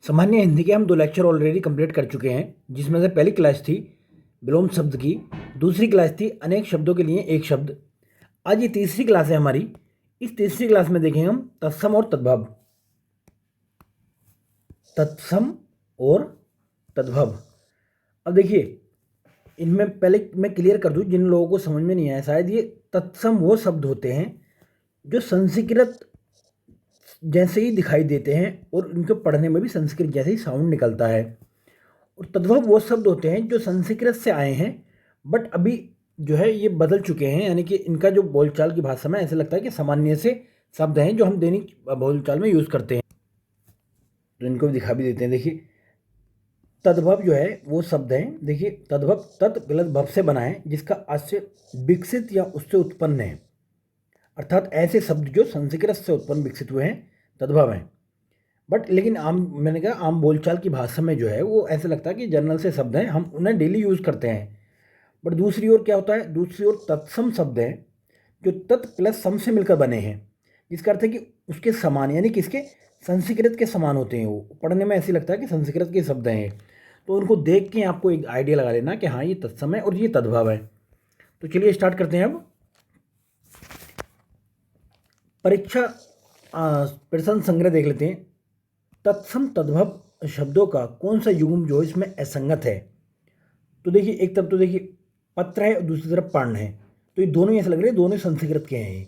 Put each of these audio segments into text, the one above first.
सामान्य हिंदी के हम 2 लेक्चर ऑलरेडी कंप्लीट कर चुके हैं, जिसमें से पहली क्लास थी विलोम शब्द की, दूसरी क्लास थी अनेक शब्दों के लिए एक शब्द। आज ये तीसरी क्लास है हमारी। इस तीसरी क्लास में देखेंगे हम तत्सम और तद्भव। तत्सम और तद्भव। अब देखिए, इनमें पहले मैं क्लियर कर दूं जिन लोगों को समझ में नहीं आया शायद, ये तत्सम वो शब्द होते हैं जो संस्कृत जैसे ही दिखाई देते हैं और इनको पढ़ने में भी संस्कृत जैसे ही साउंड निकलता है। और तद्भव वो शब्द होते हैं जो संस्कृत से आए हैं बट अभी जो है ये बदल चुके हैं, यानी कि इनका जो बोलचाल की भाषा में ऐसा लगता है कि सामान्य से शब्द हैं जो हम दैनिक बोलचाल में यूज़ करते हैं, तो इनको भी दिखा भी देते हैं। देखिए, तद्भव जो है वो शब्द हैं। देखिए, तद्भव तत् गलत भव से बना है जिसका अर्थ से विकसित या उससे उत्पन्न है, अर्थात ऐसे शब्द जो संस्कृत से उत्पन्न विकसित हुए हैं तद्भव हैं। बट लेकिन मैंने कहा आम बोलचाल की भाषा में जो है वो ऐसे लगता है कि जनरल से शब्द हैं, हम उन्हें डेली यूज़ करते हैं। बट दूसरी ओर क्या होता है, दूसरी ओर तत्सम शब्द हैं जो तत् प्लस सम से मिलकर बने हैं, जिसका अर्थ है कि उसके समान, यानी किसके, संस्कृत के समान होते हैं। वो पढ़ने में ऐसे लगता है कि संस्कृत के शब्द हैं, तो उनको देख के आपको एक आइडिया लगा लेना कि हाँ ये तत्सम है और ये तद्भव है। तो चलिए स्टार्ट करते हैं। अब परीक्षा प्रश्न संग्रह देख लेते हैं। तत्सम तद्भव शब्दों का कौन सा युग्म जो इसमें असंगत है? तो देखिए, एक तरफ तो देखिए पत्र है और दूसरी तरफ पर्ण है, तो ये दोनों ही ऐसे लग रहे हैं दोनों संस्कृत के हैं।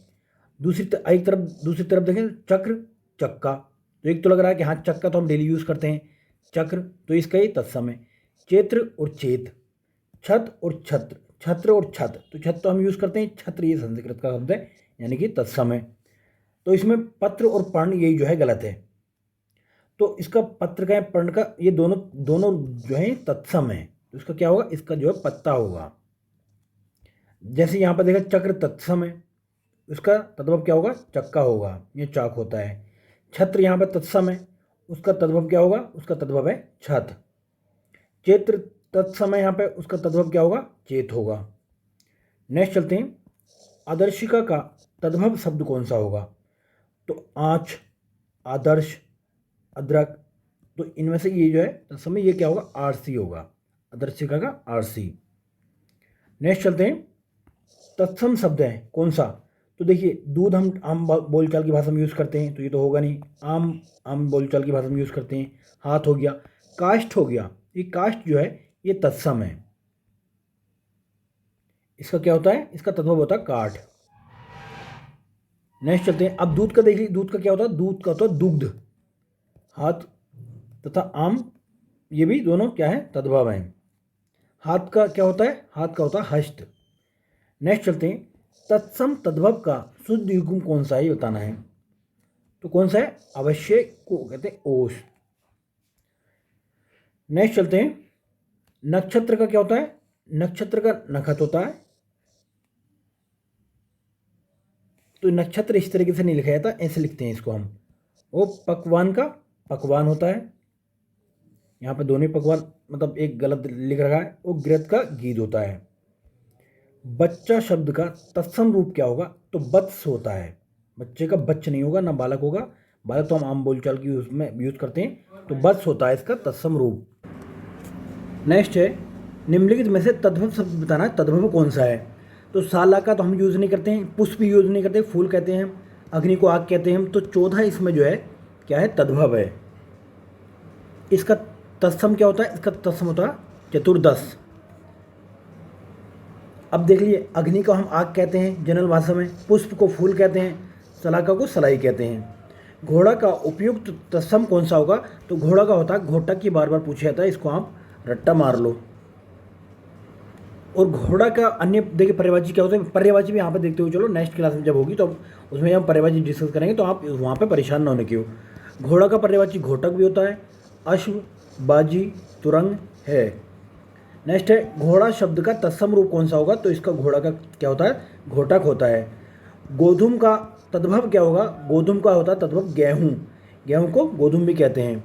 दूसरी तरफ देखें चक्र चक्का, तो एक तो लग रहा है कि हाँ चक्का तो हम डेली यूज़ करते हैं, चक्र, तो इसका ये तत्सम है। चेत्र और चेत, छत और छत्र, छत्र और छत, तो छत तो हम यूज़ करते हैं, छत्र ये संस्कृत का शब्द है यानी कि तत्सम है। तो इसमें पत्र और पर्ण यही जो है गलत है, तो इसका पत्र का है पर्ण का, ये दोनों दोनों जो है तत्सम है, तो इसका क्या होगा, इसका जो है पत्ता होगा। जैसे यहाँ पर देखा चक्र तत्सम है, उसका तद्भव क्या होगा, चक्का होगा, ये चाक होता है। छत्र यहाँ पर तत्सम है, उसका तद्भव क्या होगा, उसका तद्भव है छत। चेत्र तत्सम है यहाँ पे, उसका तद्भव क्या होगा, चेत होगा। नेक्स्ट चलते हैं, आदर्शिका का तद्भव शब्द कौन सा होगा? तो आँच, आदर्श, अदरक, तो इनमें से ये जो है तत्सम ये क्या होगा, आरसी होगा, आदर्शिका का आरसी। नेक्स्ट चलते हैं, तत्सम शब्द है कौन सा? तो देखिए, दूध हम आम बोलचाल की भाषा में यूज़ करते हैं, तो ये तो होगा नहीं, आम बोलचाल की भाषा में यूज़ करते हैं। हाथ हो गया, काष्ठ हो गया, ये काष्ठ जो है ये तत्सम है, इसका क्या होता है, इसका तद्भव होता है काठ। नेक्स्ट चलते हैं, अब दूध का देखिए, दूध का क्या होता है, दूध का होता है दुग्ध। हाथ तथा आम ये भी दोनों क्या है, तद्भव हैं। हाथ का क्या होता है, हाथ का होता है हस्त। नेक्स्ट चलते हैं, तत्सम तद्भव का शुद्ध युग्म कौन सा है ये बताना है, तो कौन सा है, अवश्य को कहते हैं ओष। नेक्स्ट चलते हैं, नक्षत्र का क्या होता है, नक्षत्र का नखत होता है, तो नक्षत्र इस तरीके से नहीं लिखा जाता, ऐसे लिखते हैं इसको हम। वो पकवान का पकवान होता है, यहाँ पे दोनों पकवान मतलब एक गलत लिख रखा है, वो गृहस्थ का गीत होता है। बच्चा शब्द का तत्सम रूप क्या होगा, तो वत्स होता है, बच्चे का बच्च नहीं होगा, ना बालक होगा, बालक तो हम आम बोलचाल की उसमें यूज़ करते हैं, तो वत्स होता है इसका तत्सम रूप। नेक्स्ट है, निम्नलिखित में से तद्भव शब्द बताना है, तद्भव कौन सा है? तो साला का तो हम यूज़ नहीं करते हैं, पुष्प यूज़ नहीं करते, फूल कहते हैं, अग्नि को आग कहते हैं हम, तो 14 इसमें जो है क्या है, तद्भव है। इसका तत्सम क्या होता है, इसका तत्सम होता है चतुर्दश। अब देख लिए, अग्नि को हम आग कहते हैं जनरल भाषा में, पुष्प को फूल कहते हैं, सलाका को सलाई कहते हैं। घोड़ा का उपयुक्त तत्सम कौन सा होगा? तो घोड़ा का होता है घोटक, की बार बार पूछा जाता है, इसको आप रट्टा मार लो। और घोड़ा का अन्य देखिए पर्यायवाची क्या होता है, पर्यायवाची भी यहाँ पर देखते हुए चलो, नेक्स्ट क्लास में जब होगी तो उसमें हम पर्यायवाची डिस्कस करेंगे, तो आप वहाँ पर परेशान ना होने की हो। घोड़ा का पर्यायवाची घोटक भी होता है, अश्व, बाजी, तुरंग है। नेक्स्ट है, घोड़ा शब्द का तत्सम रूप कौन सा होगा? तो इसका घोड़ा का क्या होता है, घोटक होता है। गोधूम का तद्भव क्या होगा? गोधूम का होता है तद्भव गेहूँ, गेहूँ को गोधूम भी कहते हैं।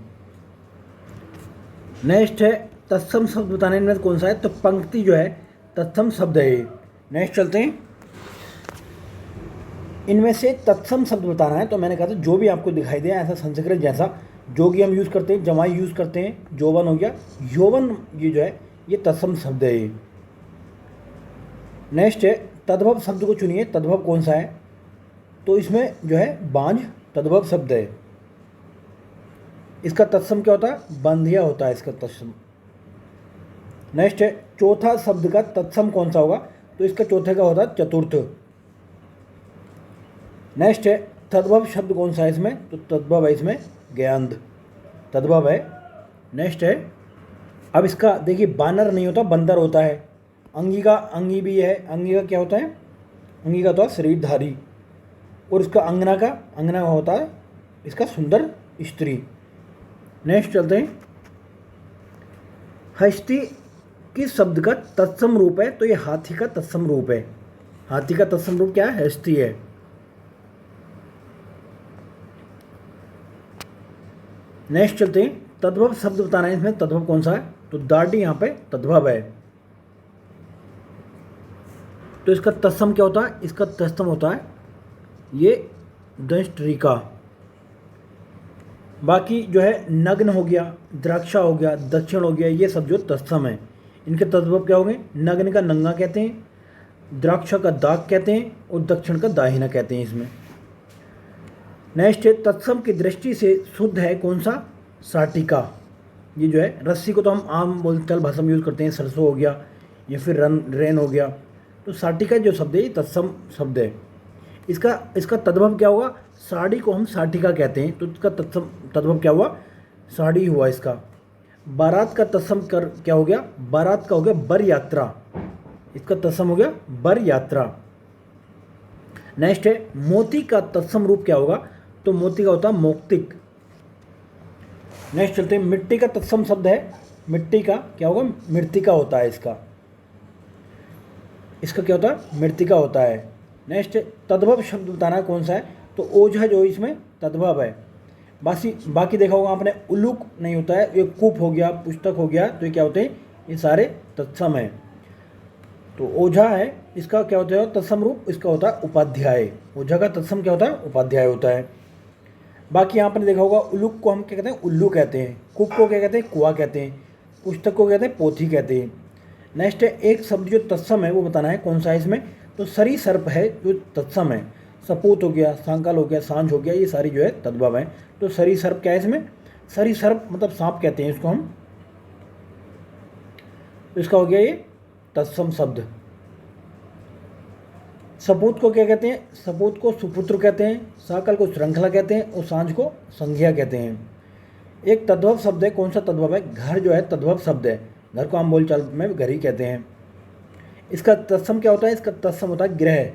नेक्स्ट है, तत्सम शब्द बताने में कौन सा है? तो पंक्ति जो है तत्सम शब्द है। नेक्स्ट चलते हैं, इनमें से तत्सम शब्द बताना है, तो मैंने कहा था जो भी आपको दिखाई दे ऐसा संस्कृत जैसा जोगी हम यूज़ करते हैं, जमाई यूज़ करते हैं, जोवन हो गया, यौवन ये जो है ये तत्सम शब्द है ये। नेक्स्ट है तद्भव शब्द को चुनिए, तद्भव कौन सा है? तो इसमें जो है बांझ तद्भव शब्द है। इसका तत्सम क्या होता है? बंधिया होता है इसका तत्सम। नेक्स्ट है चौथा शब्द का तत्सम कौन सा होगा? तो इसका चौथे का होता है चतुर्थ। नेक्स्ट है तद्भव शब्द कौन सा है इसमें? तो तद्भव है इसमें ज्ञान, तद्भव है। नेक्स्ट है, अब इसका देखिए बानर नहीं होता, बंदर होता है। अंगिका, अंगी भी है, अंगी का क्या होता है? अंगी का होता है शरीरधारी। और इसका अंगना का होता है इसका सुंदर स्त्री। नेक्स्ट चलते हैं, हस्ती किस शब्द का तत्सम रूप है? तो ये हाथी का तत्सम रूप है। हाथी का तत्सम रूप क्या है? हस्ती है। नेक्स्ट चलते हैं, तद्भव शब्द बताना है इसमें, तद्भव कौन सा है? तो दाढ़ी यहाँ पे तद्भव है। तो इसका तत्सम क्या होता है? इसका तत्सम होता है ये दंष्ट्रिका। बाकी जो है नग्न हो गया, द्राक्षा हो गया, दक्षिण हो गया, ये सब जो तत्सम है, इनके तद्भव क्या होंगे? नग्न का नंगा कहते हैं, द्राक्षा का दाग कहते हैं, और दक्षिण का दाहिना कहते हैं इसमें। नेक्स्ट है तत्सम की दृष्टि से शुद्ध है कौन सा? साटिका। ये जो है रस्सी को तो हम आम बोलचाल भाषा में यूज़ करते हैं, सरसों हो गया या फिर रेन हो गया। तो साटिका जो शब्द है ये तत्सम शब्द है। इसका तद्भव क्या होगा? साड़ी को हम साटिका कहते हैं, तो इसका तद्भव क्या हुआ? साड़ी हुआ इसका। बारात का तत्सम क्या हो गया? बारात का हो गया बर यात्रा। इसका तत्सम हो गया बर यात्रा। नेक्स्ट है मोती का तत्सम रूप क्या होगा? तो मोती का होता है मौक्तिक। नेक्स्ट चलते हैं, मिट्टी का तत्सम शब्द है, मिट्टी का क्या होगा? मृत्तिका होता है इसका क्या होता है? मृत्तिका होता है। नेक्स्ट तद्भव शब्द बताना है कौन सा है? तो ओझा जो इसमें तद्भव है। बाकी देखा होगा आपने, उल्लूक नहीं होता है, ये कूप हो गया, पुस्तक हो गया, तो ये क्या होते हैं? ये सारे तत्सम है। तो ओझा है, इसका क्या होता है तत्सम रूप? इसका होता है उपाध्याय। ओझा का तत्सम क्या होता है? उपाध्याय होता है। बाकी यहाँ पर देखा होगा, उल्लूक को हम क्या कहते हैं? उल्लू कहते हैं। कूप को क्या कहते हैं? कुआ कहते हैं। पुस्तक को कहते हैं पोथी कहते हैं। नेक्स्ट है एक शब्द जो तत्सम है वो बताना है कौन सा है इसमें? तो सरीसर्प है जो तत्सम है। सपूत हो गया, सांकाल हो गया, सांझ हो गया, ये सारी जो है तद्भव है। तो सरीसर्प क्या है इसमें? सरीसर्प मतलब सांप कहते हैं इसको हम। तो इसका हो गया ये तत्सम शब्द। सपूत को क्या कहते हैं? सपूत को सुपुत्र कहते हैं, साकल को श्रृंखला कहते हैं, और सांझ को संज्ञा कहते हैं। एक तद्भव शब्द है, कौन सा तद्भव है? घर जो है तद्भव शब्द है। घर को हम बोलचाल में घर ही कहते हैं। इसका तत्सम क्या होता है? इसका तत्सम होता है गृह।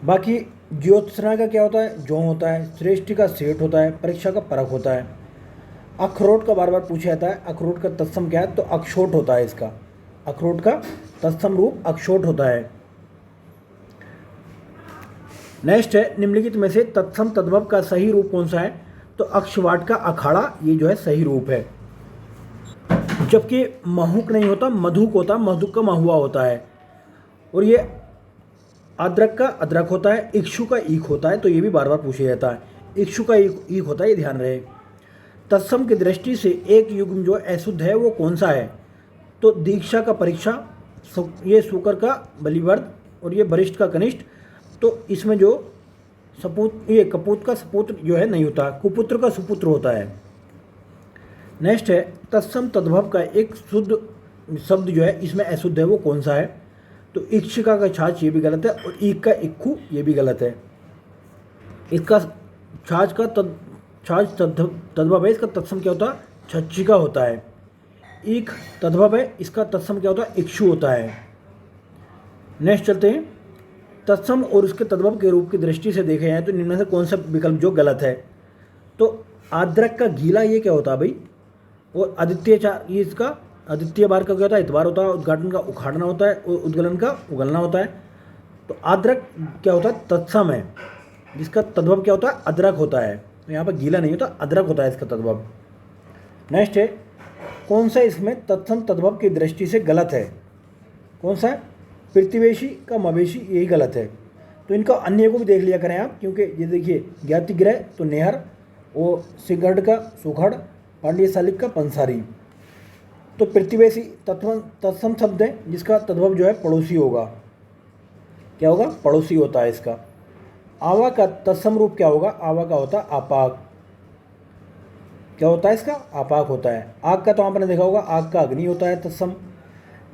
बाकी ज्योत्सना का क्या होता है? जो होता है। श्रेष्ठी का सेठ होता है। परीक्षा का परख होता है। अखरोट का बार बार पूछा जाता है, अखरोट का तत्सम क्या है? तो अक्षोट होता है इसका। अखरोट का तत्सम रूप अक्षोट होता है। नेक्स्ट है निम्नलिखित में से तत्सम तद्भव का सही रूप कौन सा है? तो अक्षवाट का अखाड़ा, ये जो है सही रूप है। जबकि महुक नहीं होता, मधुक होता, मधुक का महुआ होता है। और ये अदरक का अदरक होता है, इक्षु का ईख होता है, तो ये भी बार बार पूछा जाता है। इक्षु का ईख होता है, ये ध्यान रहे। तत्सम की दृष्टि से एक युग्म जो अशुद्ध है वो कौन सा है? तो दीक्षा का परीक्षा, ये शुकर का बलिवर्द, और ये वरिष्ठ का कनिष्ठ। तो इसमें जो ये कपूत का सपुत्र जो है नहीं होता, कुपुत्र का सुपुत्र होता है। नेक्स्ट है तत्सम तद्भव का एक शुद्ध शब्द जो है इसमें अशुद्ध है वो कौन सा है? तो इक्षिका का छाछ, ये भी गलत है, और ईख का इक्खू, ये भी गलत है। इसका छाछ का तद्भव है, इसका तत्सम क्या होता है? छच्छिका होता है। ईख तद्भव है, इसका तत्सम क्या होता है? इक्षु होता है। नेक्स्ट चलते हैं, तत्सम और उसके तद्भव के रूप की दृष्टि से देखे जाए तो निम्न में से कौन सा विकल्प जो गलत है? तो आद्रक का गीला, ये क्या होता है भाई? और आदित्य ये इसका आदित्य बार का क्या होता है? इतवार होता है। उद्घाटन का उखाड़ना होता है, और उद्गलन का उगलना होता है। तो आद्रक क्या होता है? तत्सम है, जिसका तद्भव क्या होता है? अदरक होता है। तो यहाँ पर गीला नहीं होता, अदरक होता है इसका तद्भव। नेक्स्ट है कौन सा इसमें तत्सम तद्भव की दृष्टि से गलत है? कौन सा है? प्रतिवेशी का मवेशी, यही गलत है। तो इनका अन्य को भी देख लिया करें आप, क्योंकि ये देखिए ज्ञाति ग्रह तो नेहर, वो सिंहगढ़ का सुघड़, पांड्यशालिक का पंसारी। तो प्रतिवेशी तत्सम शब्द है जिसका तद्भव जो है पड़ोसी होगा। क्या होगा? पड़ोसी होता है इसका। आवा का तत्सम रूप क्या होगा? आवा का होता है आपाक। क्या होता है इसका? आपाक होता है। आग का तो आपने देखा होगा, आग का अग्नि होता है तत्सम।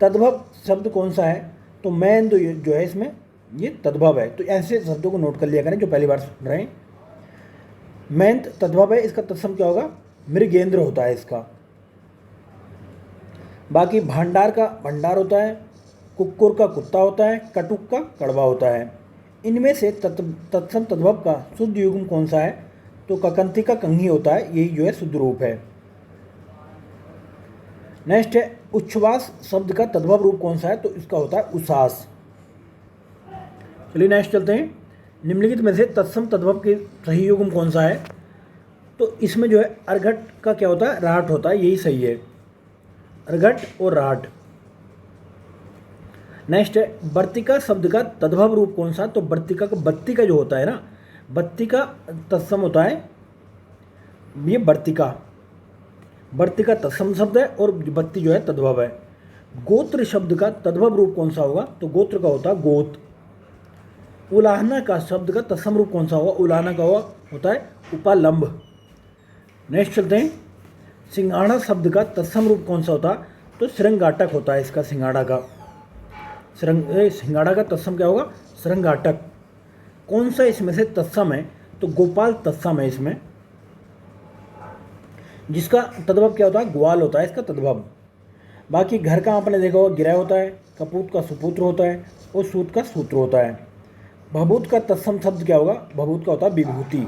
तद्भव शब्द कौन सा है? तो मैन जो है इसमें ये तद्भव है। तो ऐसे शब्दों को नोट कर लिया करें जो पहली बार सुन रहे हैं। मैन तद्भव है, इसका तत्सम क्या होगा? मृगेंद्र होता है इसका। बाकी भांडार का भंडार होता है, कुक्कुर का कुत्ता होता है, कटुक का कड़वा होता है। इनमें से तत्सम तद्भव का शुद्ध युग्म कौन सा है? तो ककंती का कंघी होता है, यही जो है शुद्ध रूप है। नेक्स्ट है उच्छ्वास शब्द का तद्भव रूप कौन सा है? तो इसका होता है उसास। चलिए नेक्स्ट चलते हैं। निम्नलिखित में से तत्सम तद्भव के सही युग्म कौन सा है? तो इसमें जो है अर्घट का क्या होता है? राट होता है, यही सही है, अर्घट और राट। नेक्स्ट है वर्तिका शब्द का तद्भव रूप कौन सा? तो वर्तिका का बत्ती का जो होता है ना, बत्ती का तत्सम होता है ये वर्तिका। वर्तिका तत्सम शब्द है और बत्ती जो है तद्भव है। गोत्र शब्द का तद्भव रूप कौन सा होगा? तो गोत्र का होता है गोत। उलाहना का शब्द का तत्सम रूप कौन सा होगा? उलाहना का होता है उपालंब। नेक्स्ट चलते हैं। सिंगाड़ा शब्द का तत्सम रूप कौन सा होता? तो श्रृंगाटक होता है इसका, सिंगाड़ा का। सिंगाड़ा का तत्सम क्या होगा? श्रृंगाटक। कौन सा इसमें से तत्सम है? तो गोपाल तत्सम है इसमें, जिसका तद्भव क्या होता है? ग्वाल होता है इसका तद्भव। बाकी घर का आपने देखा होगा गिरह होता है, कपूत का सुपुत्र होता है और सूत का सूत्र होता है। भभूत का तत्सम शब्द क्या होगा? भभूत का होता है विभूति।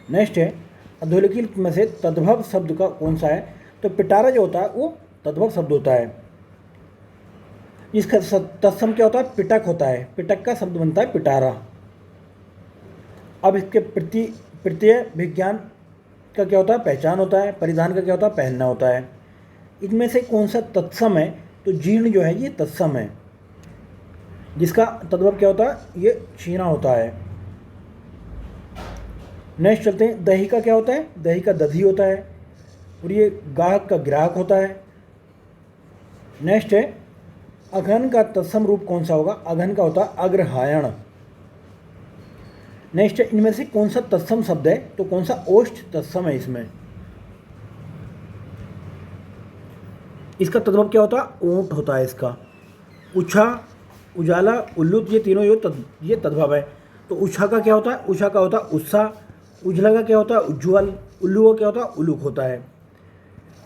नेक्स्ट है अधोलिखित में से तद्भव शब्द का कौन सा है? तो पिटारा जो होता है वो तद्भव शब्द होता है। इसका तत्सम क्या होता है? पिटक होता है, पिटक का शब्द बनता है पिटारा। अब इसके प्रत्यय विज्ञान का क्या होता है? पहचान होता है। परिधान का क्या होता है? पहनना होता है। इनमें से कौन सा तत्सम है? तो जीर्ण जो है ये तत्सम है, जिसका तद्भव क्या होता है? ये छीना होता है। नेक्स्ट चलते हैं। दही का क्या होता है? दही का दधी होता है और ये गाहक का ग्राहक होता है। नेक्स्ट है अघन का तत्सम रूप कौन सा होगा? अघन का होता है अग्रहायण। नेक्स्ट है इनमें से कौन सा तत्सम शब्द है? तो कौन सा ओष्ठ तत्सम है इसमें? इसका तद्भव क्या होता है? ऊंट होता है इसका। उछा, उजाला, उल्लुत, ये तीनों ये तद्भव है। तो उछा का क्या होता है? उछा का होता है उत्साह। उजला का क्या होता है? उज्ज्वल। उल्लू का क्या होता है? उलूक होता है।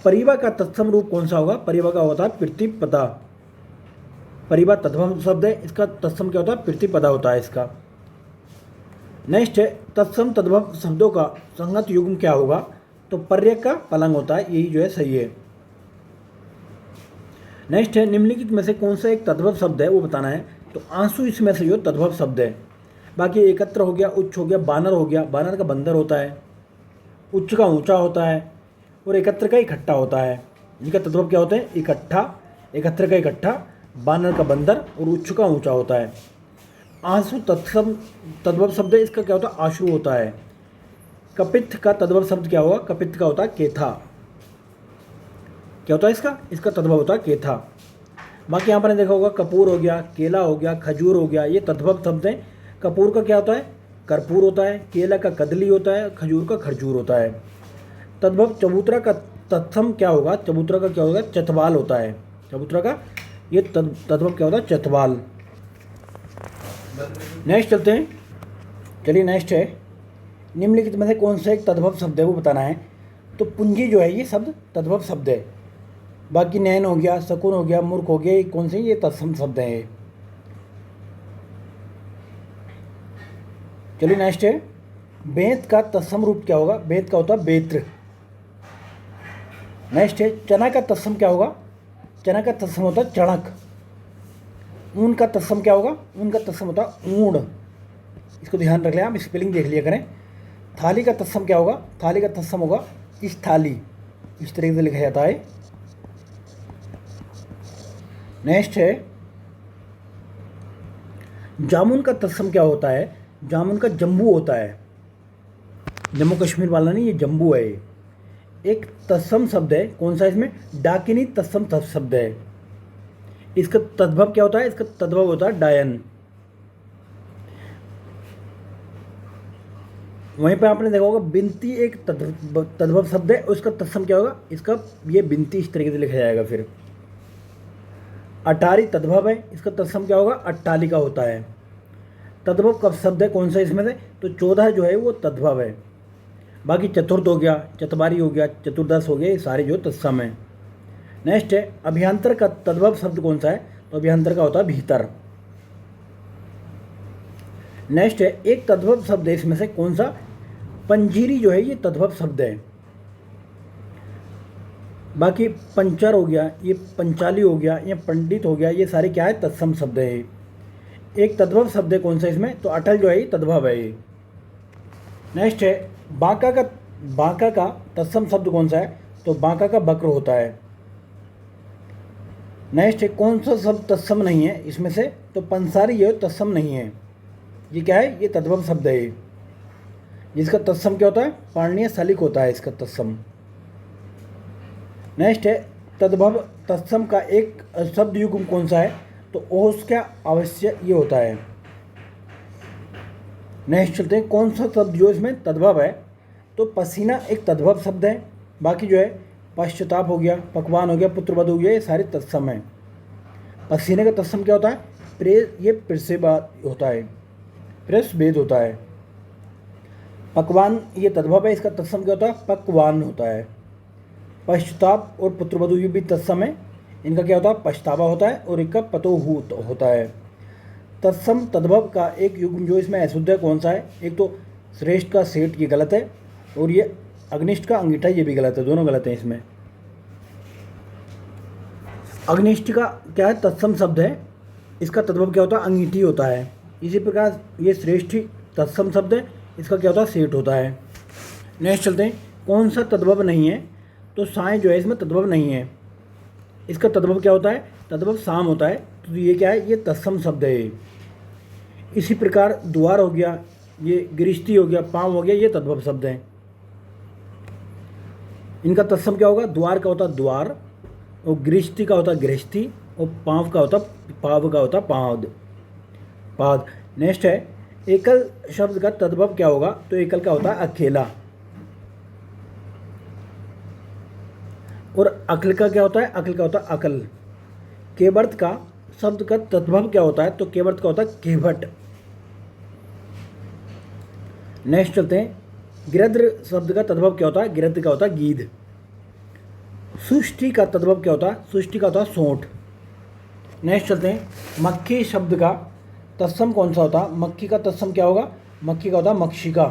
परिवा का तत्सम रूप कौन सा होगा? परिवा का होता है प्रतिपदा। परिवा तद्भव शब्द है, इसका तत्सम क्या होता है? प्रतिपदा होता है इसका। नेक्स्ट है तत्सम तद्भव शब्दों का संगत युग्म क्या होगा? तो पर्य का पलंग होता है, यही जो है सही है। नेक्स्ट है निम्नलिखित में से कौन सा एक तद्भव शब्द है वो बताना है। तो आंसू इसमें से जो तद्भव शब्द है। बाकी एकत्र हो गया, उच्च हो गया, बानर हो गया। बानर का बंदर होता है, उच्च का ऊंचा होता है और एकत्र का इकट्ठा होता है। इनका तद्भव क्या होते हैं? इकट्ठा, एकत्र का इकट्ठा, बानर का बंदर और उच्च का ऊंचा होता है। आंसू तत्सम तद्भव शब्द है, इसका क्या होता है? आशु होता है। कपित्थ का तद्भव शब्द क्या होगा? कपित्थ का होता है केथा। क्या होता है इसका? इसका तद्भव होता है केथा। बाकी यहाँ पर देखा होगा कपूर हो गया, केला हो गया, खजूर हो गया, ये तद्भव शब्द हैं। कपूर का क्या होता है? कर्पूर होता है। केला का कदली होता है। खजूर का खरजूर होता है। तद्भव चबूतरा का तत्सम क्या होगा? चबूतरा का क्या होगा? चतवाल होता है। चबूतरा का ये तद्भव क्या होता है? चतवाल। नेक्स्ट चलते हैं। चलिए नेक्स्ट है निम्नलिखित में से कौन सा एक तद्भव शब्द है वो बताना है। तो पूंजी जो है ये शब्द तद्भव शब्द है। बाकी नैन हो गया, शकुन हो गया, मूर्ख हो गया, ये कौन से? ये तत्सम शब्द हैं। चलिए नेक्स्ट है बेंत का तत्सम रूप क्या होगा? बेंत का होता है बेत्र। नेक्स्ट है चना का तत्सम क्या होगा? चना का तत्सम होता है चणक। ऊन का तत्सम क्या होगा? ऊन का तत्सम होता है ऊण। इसको ध्यान रख लें, आप स्पेलिंग देख लिया करें। थाली का तत्सम क्या होगा? थाली का तत्सम होगा इस थाली, इस तरीके से लिखा जाता है। नेक्स्ट है जामुन का तत्सम क्या होता है? जामुन का जम्बू होता है। जम्मू कश्मीर वाला नहीं, ये जम्बू है ये। एक तत्सम शब्द है, कौन सा इसमें, डाकिनी तत्सम शब्द है। इसका तद्भव क्या होता है, इसका तद्भव होता है डायन। वहीं पे आपने देखा होगा बिनती एक तद्भव शब्द है, उसका तत्सम क्या होगा, इसका ये बिनती इस तरीके से लिखा जाएगा। फिर अटारी तद्भव है, इसका तत्सम क्या होगा, अट्टालिका होता है। तद्भव कब शब्द है, कौन सा इसमें से, तो 14 जो है वो तद्भव है। बाकी चतुर्थ हो गया, चतवारी हो गया, चतुर्दश हो गया, ये सारे जो तत्सम है। नेक्स्ट है अभ्यंतर का तद्भव शब्द कौन सा है, तो अभ्यंतर का होता है भीतर। नेक्स्ट है एक तद्भव शब्द है इसमें से कौन सा, पंजीरी जो है ये तद्भव शब्द है। बाकी पंचर हो गया, ये पंचाली हो गया, ये पंडित हो गया, ये सारे क्या है, तत्सम शब्द है। एक तद्भव शब्द है कौन सा इसमें, तो अटल जो है ये तद्भव है ये। नेक्स्ट है बांका का तत्सम शब्द कौन सा है, तो बांका का बक्र होता है। नेक्स्ट है कौन सा शब्द तत्सम नहीं है इसमें से, तो पंसारी ये तत्सम नहीं है। ये क्या है, ये तद्भव शब्द है ये। जिसका तत्सम क्या होता है, पाणनीय सलिक होता है इसका तत्सम। नेक्स्ट है तद्भव तत्सम का एक शब्द युग्म कौन सा है, तो ओस का अवश्य ये होता है। नेक्स्ट चलते हैं कौन सा शब्द जो इसमें तद्भव है, तो पसीना एक तद्भव शब्द है। बाकी जो है पश्चाताप हो गया, पकवान हो गया, पुत्रवध हो गया, ये सारे तत्सम हैं। पसीने का तत्सम क्या होता है, ये प्रसेबाद होता है, प्रसभेद होता है। पकवान ये तद्भव है, इसका तत्सम क्या होता है, पकवान होता है। पश्चाताप और पुत्रवधु ये भी तत्सम है, इनका क्या होता है, पछतावा होता है, और इनका पतोहूत होता है। तत्सम तद्भव का एक युग्म जो इसमें अशुद्ध है कौन सा है, एक तो श्रेष्ठ का सेठ ये गलत है, और ये अग्निष्ठ का अंगीठा ये भी गलत है, दोनों गलत हैं इसमें। अग्निष्ठ का क्या है, तत्सम शब्द है, इसका तद्भव क्या होता है, अंगीठी होता है। इसी प्रकार ये श्रेष्ठ तत्सम शब्द है, इसका क्या होता है, सेठ होता है। नेक्स्ट चलते हैं कौन सा तद्भव नहीं है, तो साय जो है इसमें तद्भव नहीं है। इसका तद्भव क्या होता है, तद्भव साम होता है, तो ये क्या है, ये तत्सम शब्द है। इसी प्रकार द्वार हो गया, ये गृहस्थी हो गया, पाँव हो गया, ये तद्भव शब्द हैं। इनका तत्सम क्या होगा, द्वार का होता है द्वार, और गृहस्थी का होता है गृहस्थी, और पाँव का होता पाव का होता पाद पाद। नेक्स्ट है एकल शब्द का तद्भव क्या होगा, तो एकल का होता है अकेला, और अकल का क्या होता है, अकल का होता है अकल। केवर्त का शब्द का तद्भव क्या होता है, तो केवर्त का होता है केवट। नेक्स्ट चलते हैं गिरद्र शब्द का तद्भव क्या होता है, गिरद्र का होता है गीध। सुष्टि का तद्भव क्या होता है, सुष्टि का होता है सोंठ। नेक्स्ट चलते हैं मक्खी शब्द का तत्सम कौन सा होता है, मक्खी का तत्सम क्या होगा, मक्खी का होता है मक्षिका।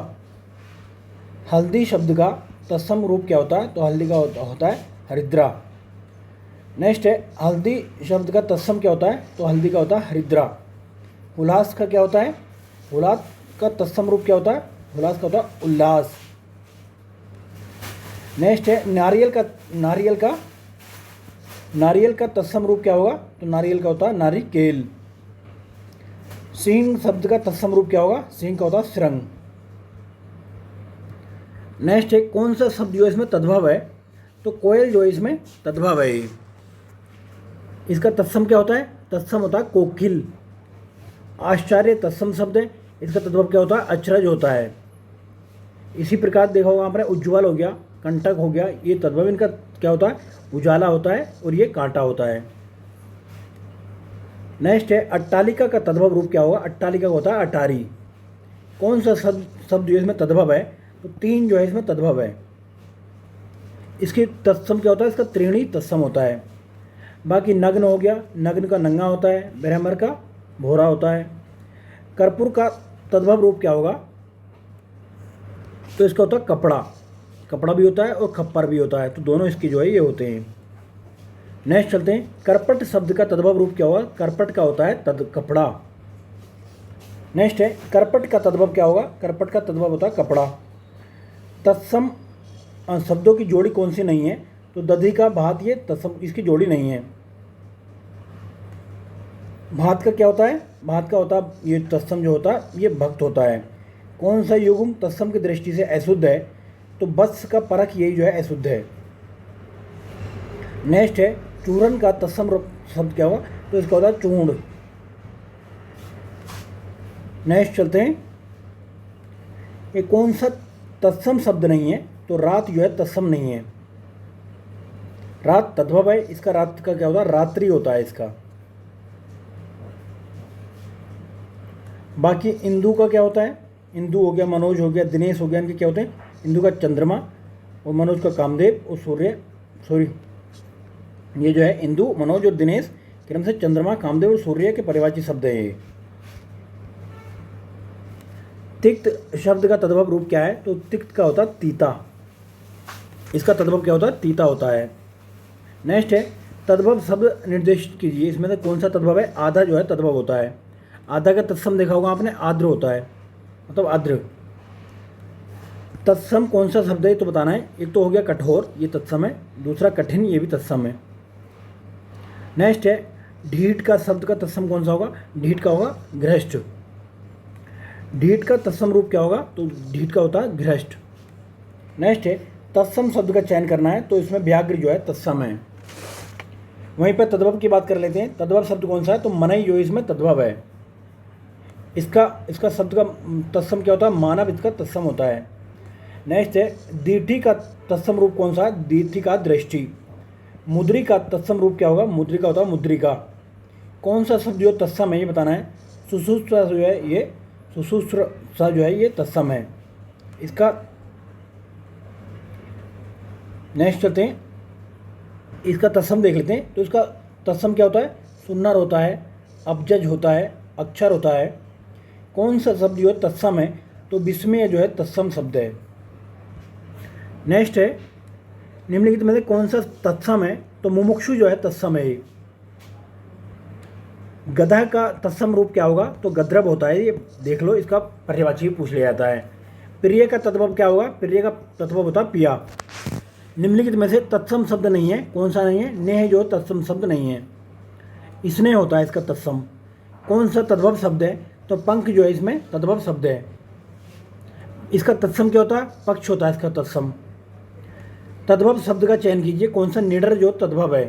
हल्दी शब्द का तत्सम रूप क्या होता है, तो हल्दी का होता है हरिद्रा। नेक्स्ट है हल्दी शब्द का तत्सम क्या होता है, तो हल्दी का होता है हरिद्रा। उल्लास का क्या होता है, उल्लास का तत्सम रूप क्या होता है, उल्लास का होता है उल्लास। नेक्स्ट है नारियल का तत्सम रूप क्या होगा, तो नारियल का होता है नारिकेल। सिंह शब्द का तत्सम रूप क्या होगा, सिंह का होता है श्रृंग। नेक्स्ट है कौन सा शब्द जो इसमें तद्भव है, तो कोयल जो इसमें तद्भव है। इसका तत्सम क्या होता है, तत्सम होता है कोकिल। आश्चर्य तत्सम शब्द है, इसका तद्भव क्या होता है, अचरज होता है। इसी प्रकार देखा होगा आपने उज्ज्वल हो गया, कंटक हो गया, ये तद्भव इनका क्या होता है, उजाला होता है, और ये कांटा होता है। नेक्स्ट है अट्टालिका का तद्भव रूप क्या होगा, अट्टालिका का होता है अटारी। कौन सा शब्द जो इसमें तद्भव है, तो 3 जो है इसमें तद्भव है। इसकी तत्सम क्या होता है, इसका त्रिणी तत्सम होता है। बाकी नग्न हो गया, नग्न का नंगा होता है, ब्रह्मर का भोरा होता है। कर्पूर का तद्भव रूप क्या होगा, तो इसका होता है कपड़ा, कपड़ा भी होता है और खप्पर भी होता है, तो दोनों इसके जो है ये होते हैं। नेक्स्ट चलते हैं करपट शब्द का तद्भव रूप क्या होगा, करपट का होता है कपड़ा। नेक्स्ट है करपट का तद्भव क्या होगा, करपट का तद्भव होता है कपड़ा। तत्सम शब्दों की जोड़ी कौन सी नहीं है, तो दधी का भात, ये तत्सम इसकी जोड़ी नहीं है। भात का क्या होता है, भात का होता है ये तत्सम जो होता है ये भक्त होता है। कौन सा युग्म तत्सम की दृष्टि से अशुद्ध है? तो वत्स का परक यही जो है अशुद्ध है। नेक्स्ट है चूर्ण का तत्सम शब्द क्या होगा? तो इसका होता है चूर्ण। नेक्स्ट चलते हैं, ये कौन सा तत्सम शब्द नहीं है? तो रात जो है तत्सम नहीं है। रात तद्भव है, इसका रात का क्या होता है? रात्रि होता है इसका। बाकी इंदु का क्या होता है? इंदु हो गया, मनोज हो गया, दिनेश हो गया, इनके क्या होते हैं? इंदु का चंद्रमा और मनोज का कामदेव और सूर्य, सॉरी ये जो है इंदु, मनोज और दिनेश क्रम से चंद्रमा, कामदेव और सूर्य के परिवाची शब्द है ये। तिक्त शब्द का तद्भव रूप क्या है? तो तिक्त का होता है तीता, इसका तद्भव क्या होता है? तीता होता है। नेक्स्ट है तद्भव शब्द निर्दिष्ट कीजिए, इसमें से कौन सा तद्भव है? आधा जो है तद्भव होता है। आधा का तत्सम देखा होगा आपने, आर्द्र होता है, मतलब आर्द्र। तत्सम कौन सा शब्द है तो बताना है। एक तो हो गया कठोर, ये तत्सम है। दूसरा कठिन, ये भी तत्सम है। नेक्स्ट है ढीठ का शब्द का तत्सम कौन सा होगा? ढीठ का होगा गृहस्थ। ढीठ का तत्सम रूप क्या होगा? तो ढीठ का होता है गृहस्थ। नेक्स्ट है तत्सम शब्द का चयन करना है, तो इसमें व्याघ्र जो है तत्सम है। वहीं पर तद्भव की बात कर लेते हैं। तद्भव शब्द कौन सा है? तो मनई जो इसमें तद्भव है। इसका शब्द का तत्सम क्या होता है? मानव, इसका तत्सम होता है। नेक्स्ट है दीर्घी का तत्सम रूप कौन सा है? दीर्घी का दृष्टि। मुद्री का तत्सम रूप क्या होगा? मुद्री का होता है मुद्रिका। कौन सा शब्द जो तत्सम है ये बताना है। सुसूस्रा जो है ये, सुसूस्रा जो है ये तत्सम है इसका। नेक्स्ट चलते हैं, इसका तत्सम देख लेते हैं। तो इसका तत्सम क्या होता है? सुन्नर होता है, अब्जज होता है, अक्षर होता है। कौन सा शब्द जो है तत्सम है? तो विस्मय जो है तत्सम शब्द है। नेक्स्ट है निम्नलिखित में से कौन सा तत्सम है? तो मुमुक्षु जो है तत्सम है। गधा का तत्सम रूप क्या होगा? तो गद्रव होता है, ये देख लो, इसका पर्यायवाची पूछ लिया जाता है। प्रिय का तद्भव क्या होगा? प्रिय का तद्भव होता है पिया। निम्नलिखित में से तत्सम शब्द नहीं है, कौन सा नहीं है? नेह जो तत्सम शब्द नहीं है, स्नेह होता है इसका तत्सम। कौन सा तद्भव शब्द है? तो पंख जो है इसमें तद्भव शब्द है। इसका तत्सम क्या होता है? पक्ष होता है इसका तत्सम। तद्भव शब्द का चयन कीजिए, कौन सा निडर जो तद्भव है?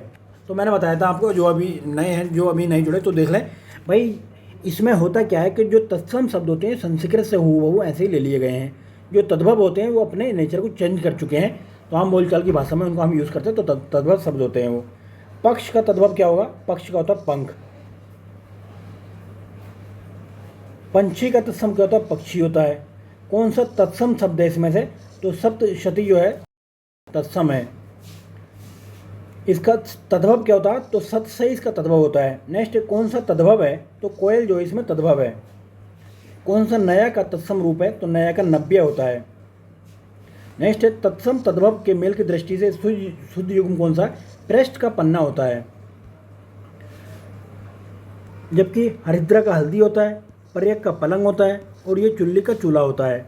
तो मैंने बताया था आपको, जो अभी नए हैं, जो अभी नहीं जुड़े तो देख लें भाई। इसमें होता क्या है कि जो तत्सम शब्द होते हैं संस्कृत से हूबहू ऐसे ही ले लिए गए हैं। जो तद्भव होते हैं वो अपने नेचर को चेंज कर चुके हैं, तो हम बोलचाल की भाषा में उनको हम यूज़ करते हैं, तो तद्भव शब्द होते हैं वो। पक्ष का तद्भव क्या होगा? पक्ष का होता है पंख। पंछी का तत्सम क्या होता है? पक्षी होता है। कौन सा तत्सम शब्द है इसमें से? तो सप्तशती जो है तत्सम है। इसका तद्भव क्या होता है? तो सत से इसका तद्भव होता है। नेक्स्ट कौन सा तद्भव है? तो कोयल जो है इसमें तद्भव है। कौन सा नया का तत्सम रूप है? तो नया का नव्य होता है। नेक्स्ट है तत्सम तद्भव के मेल की दृष्टि से शुद्ध युग्म कौन सा? पृष्ठ का पन्ना होता है। जबकि हरिद्रा का हल्दी होता है, पर्यक का पलंग होता है और ये चुल्ली का चूल्हा होता है।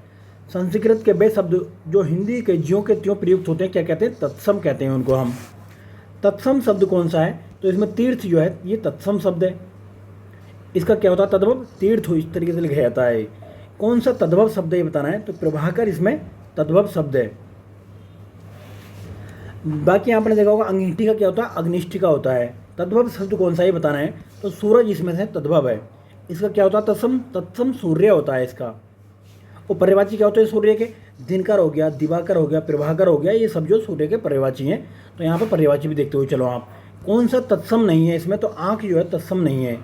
संस्कृत के वे शब्द जो हिंदी के ज्यों के त्यों प्रयुक्त होते हैं क्या कहते हैं? तत्सम कहते हैं उनको हम। तत्सम शब्द कौन सा है? तो इसमें तीर्थ जो है ये तत्सम शब्द है। इसका क्या होता है तद्भव? तीर्थ हो, इस तरीके से लिखा जाता है। कौन सा तद्भव शब्द ये बताना है? तो प्रभाकर इसमें तद्भव शब्द है। बाकी आपने देखा होगा अंगीठी का क्या होता है? अग्निष्ठिका होता है। तद्भव शब्द कौन सा ये बताना है? तो सूरज इसमें से तद्भव है। इसका क्या होता है? तत्सम, तत्सम सूर्य होता है इसका। और पर्यायवाची क्या होते हैं सूर्य के? दिनकर हो गया, दिवाकर हो गया, प्रभाकर हो गया, ये सब जो सूर्य के पर्यायवाची हैं। तो यहाँ पर पर्यायवाची भी देखते हुए चलो आप। कौन सा तत्सम नहीं है इसमें? तो आँख जो है तत्सम नहीं है।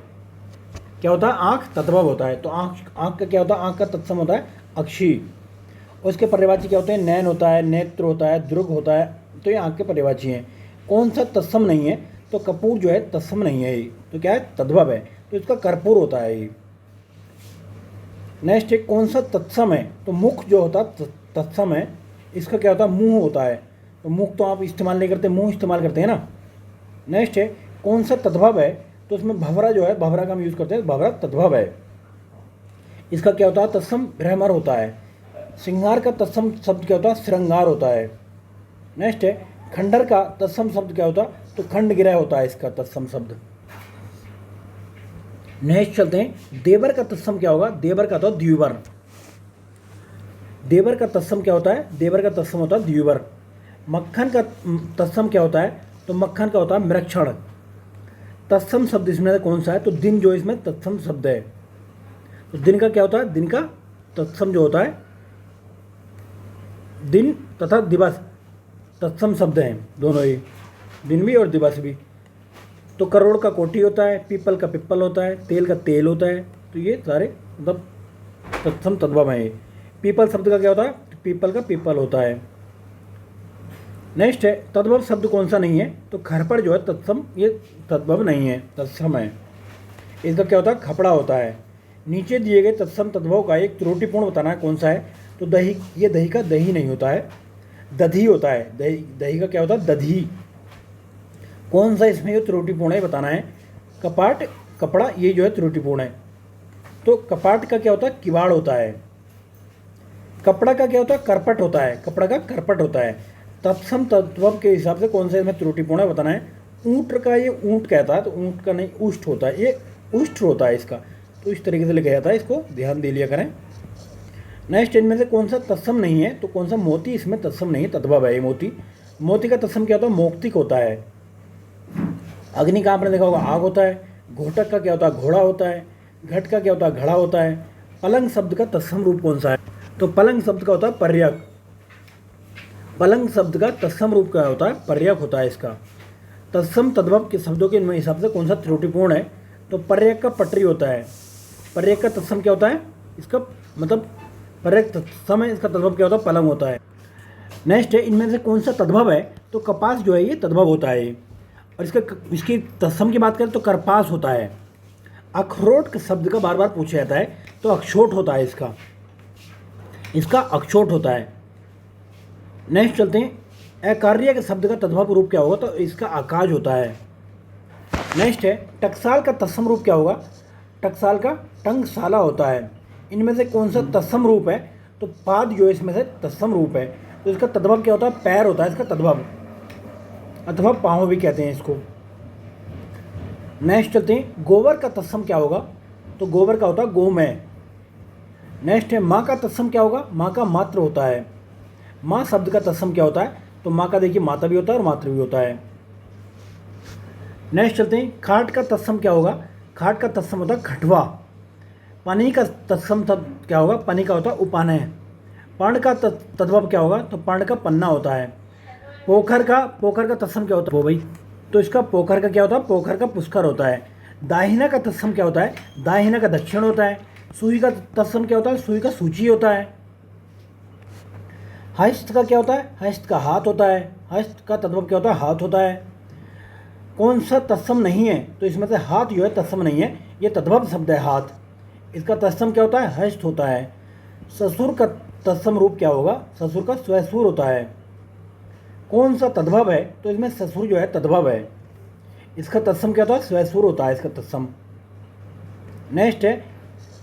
क्या होता है? आँख तद्भव होता है। तो आँख का क्या होता है? आँख का तत्सम होता है अक्षी। और इसके पर्यायवाची क्या होते हैं? नैन होता है, नेत्र होता है, दृग होता है। तो ये आँख के पर्यायवाची हैं। कौन सा तत्सम नहीं है? तो कपूर जो है तत्सम नहीं है ये, तो क्या है? तद्भव है। तो इसका कर्पूर होता है ये। नेक्स्ट है कौन सा तत्सम है? तो मुख जो होता है तत्सम है। इसका क्या होता है? मुंह होता है। तो मुख तो आप इस्तेमाल नहीं करते, मुंह इस्तेमाल करते हैं ना। नेक्स्ट है कौन सा तद्भव है? तो इसमें भंवरा जो है, भंवरा का हम यूज़ करते हैं, भंवरा तद्भव है। इसका क्या होता है? तत्सम भ्रमर होता है। श्रृंगार का तत्सम शब्द क्या होता है? श्रृंगार होता है। नेक्स्ट है खंडर का तत्सम शब्द क्या होता है? तो खंड गिरह होता है इसका तत्सम शब्द। नेक्स्ट चलते हैं, देवर का तत्सम क्या होगा? देवर का तो द्विवर। देवर का तत्सम क्या होता है? देवर का तत्सम होता है द्विवर। मक्खन का तत्सम क्या होता है? तो मक्खन का होता है मृक्षण। तत्सम शब्द इसमें से कौन सा है? तो दिन जो इसमें तत्सम शब्द है। तो दिन का क्या होता है? दिन का तत्सम जो होता है, दिन तथा दिवस तत्सम शब्द हैं दोनों ही, दिन भी और दिवस भी। तो करोड़ का कोटि होता है, पीपल का पिप्पल होता है, तेल का तेल होता है। तो ये सारे मतलब तत्सम तद्भव हैं। पीपल शब्द का क्या होता है? पीपल का पीपल होता है। नेक्स्ट है तद्भव शब्द कौन सा नहीं है? तो खरपड़ जो है तत्सम, ये तद्भव नहीं है, तत्सम है। इसका क्या होता है? खपड़ा होता है। नीचे दिए गए तत्सम तद्भव का एक त्रुटिपूर्ण बताना है, कौन सा है? तो दही, ये दही का दही नहीं होता है, दधी होता है। दही, दही का क्या होता है? दधी। कौन सा इसमें ये त्रुटिपूर्ण है बताना है। कपाट, कपड़ा, ये जो है त्रुटिपूर्ण है। तो कपाट का क्या होता है? किवाड़ होता है। कपड़ा का क्या होता है? करपट होता है। कपड़ा का करपट होता है। तत्सम तद्भव के हिसाब से कौन सा इसमें त्रुटिपूर्ण है बताना है। ऊंट का ये ऊंट कहता है, तो ऊंट का नहीं, उष्ट होता है, ये उष्ट होता है इसका। तो इस तरीके से लिखा जाता है, इसको ध्यान दे लिया करें। नेक्स्ट इनमें से कौन सा तत्सम नहीं है? तो कौन सा? मोती इसमें तत्सम नहीं है, तद्भव है ये मोती। मोती का तत्सम क्या होता है? मौक्तिक होता है। अग्नि का आपने देखा होगा आग होता है। घोटक का क्या होता है? घोड़ा होता है। घट का क्या होता है? घड़ा होता है। पलंग शब्द का तत्सम रूप कौन सा है? तो पलंग शब्द का होता है पर्यक। पलंग शब्द का तत्सम रूप क्या होता है? पर्यक होता है इसका। तत्सम तद्भव के शब्दों के हिसाब से कौन सा त्रुटिपूर्ण है? तो पर्यक का पटरी होता है। पर्यक का तत्सम क्या होता है? इसका मतलब पर्यक तत्सम है, इसका तद्भव क्या होता है? पलंग होता है। नेक्स्ट है इनमें से कौन सा तद्भव है? तो कपास जो है ये तद्भव होता है। और इसकी तत्सम की बात करें तो करपास होता है। अखरोट के शब्द का बार बार पूछा जाता है, तो अक्षोट होता है इसका, इसका अक्षोट होता है। नेक्स्ट चलते हैं, अकार्य के शब्द का तद्भव रूप क्या होगा? तो इसका आकाज होता है। नेक्स्ट है टकसाल का तत्सम रूप क्या होगा? टकसाल का टंकशाला होता है। इनमें से कौन सा तत्सम रूप है? तो पाद जो इसमें से तत्सम रूप है, तो इसका तद्भव क्या होता है? पैर होता है इसका तद्भव, अथवा पाँव भी कहते हैं इसको। नेक्स्ट चलते हैं, गोबर का तत्सम क्या होगा? तो गोबर का होता है गोमय। नेक्स्ट है माँ का तत्सम क्या होगा? माँ का मात्र होता है। माँ शब्द का तत्सम क्या होता है? तो माँ का देखिए माता भी होता है और मातृ भी होता है। नेक्स्ट चलते हैं, खाट का तत्सम क्या होगा? खाट का तत्सम होता है खटवा। पानी का तत्सम क्या होगा? पानी का होता है उपानय। पर्ण का तद्भव क्या होगा? तो पर्ण का पन्ना होता है। पोखर का तत्सम क्या होता है? वो भाई, तो इसका पोखर का क्या होता है? पोखर का पुष्कर होता है। दाहिना का तत्सम क्या होता है? दाहिना का दक्षिण होता है। सुई का तत्सम क्या होता है? सुई का सूची होता है। हस्त का क्या होता है? हस्त का हाथ होता है। हस्त का तद्भव क्या होता है? हाथ होता है। कौन सा तत्सम नहीं है? तो इसमें से हाथ जो है तत्सम नहीं है, ये तद्भव शब्द है हाथ। इसका तत्सम क्या होता है? हस्त होता है। ससुर का तत्सम रूप क्या होगा? ससुर का स्वसुर होता है। कौन सा तद्भव है? तो इसमें ससुर जो है तद्भव है, इसका तत्सम क्या होता है? स्वसुर होता है इसका तत्सम। नेक्स्ट है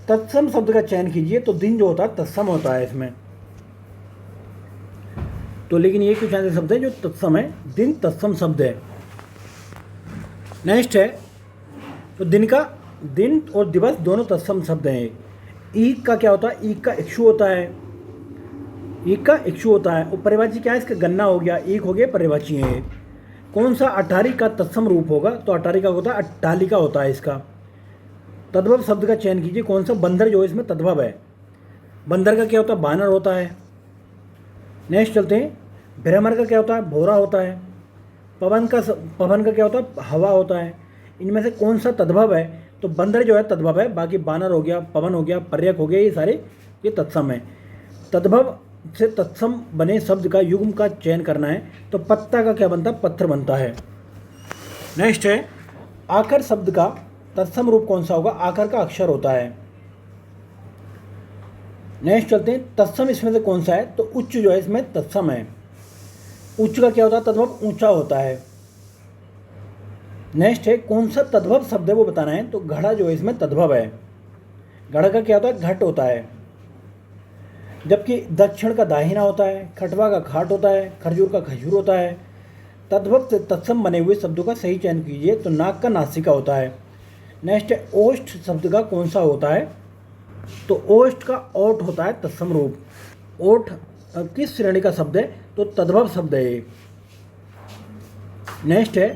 तत्सम शब्द का चयन कीजिए, तो दिन जो होता है तत्सम होता है इसमें। तो लेकिन ये कुछ ऐसे शब्द है जो तत्सम है, दिन तत्सम शब्द है। नेक्स्ट है तो दिन और दिवस दोनों तत्सम शब्द हैं। ईक का क्या होता है? ईक का इक्षु होता है। ईक का इक्षु होता है। और पर्यवाची क्या है? इसका गन्ना हो गया, ईक हो गया, पर्यवाची है। कौन सा अटारी का तत्सम रूप होगा? तो अटारी का होता है अट्टालिका होता है इसका। तद्भव शब्द का चयन कीजिए, कौन सा? बंदर जो इसमें तद्भव है। बंदर का क्या होता है? बानर होता है। नेक्स्ट चलते हैं, भ्रमर का क्या होता है? भोरा होता है। पवन का क्या होता है? हवा होता है। इनमें से कौन सा तद्भव है? तो बंदर जो है तद्भव है, बाकी बानर हो गया, पवन हो गया, पर्यक हो गया, ये सारे ये तत्सम है। तद्भव से तत्सम बने शब्द का युग्म का चयन करना है, तो पत्ता का क्या बनता है? पत्र बनता है। नेक्स्ट है आकर शब्द का तत्सम रूप कौन सा होगा? आकर का अक्षर होता है। नेक्स्ट चलते हैं, तत्सम इसमें से कौन सा है? तो उच्च जो है इसमें तत्सम है। उच्च का क्या होता है? तद्भव ऊंचा होता है। नेक्स्ट है कौन सा तद्भव शब्द है वो बताना है, तो घड़ा जो है इसमें तद्भव है। घड़ा का क्या होता है? घट होता है। जबकि दक्षिण का दाहिना होता है, खटवा का खाट होता है, खरजूर का खजूर होता है। तद्भव से तत्सम बने हुए शब्दों का सही चयन कीजिए, तो नाक का नासिका होता है। नेक्स्ट है ओष्ठ शब्द का कौन सा होता है? तो ओष्ठ का ओट होता है तत्सम रूप। ओठ किस श्रेणी का शब्द है? तो तद्भव शब्द है ये। नेक्स्ट है,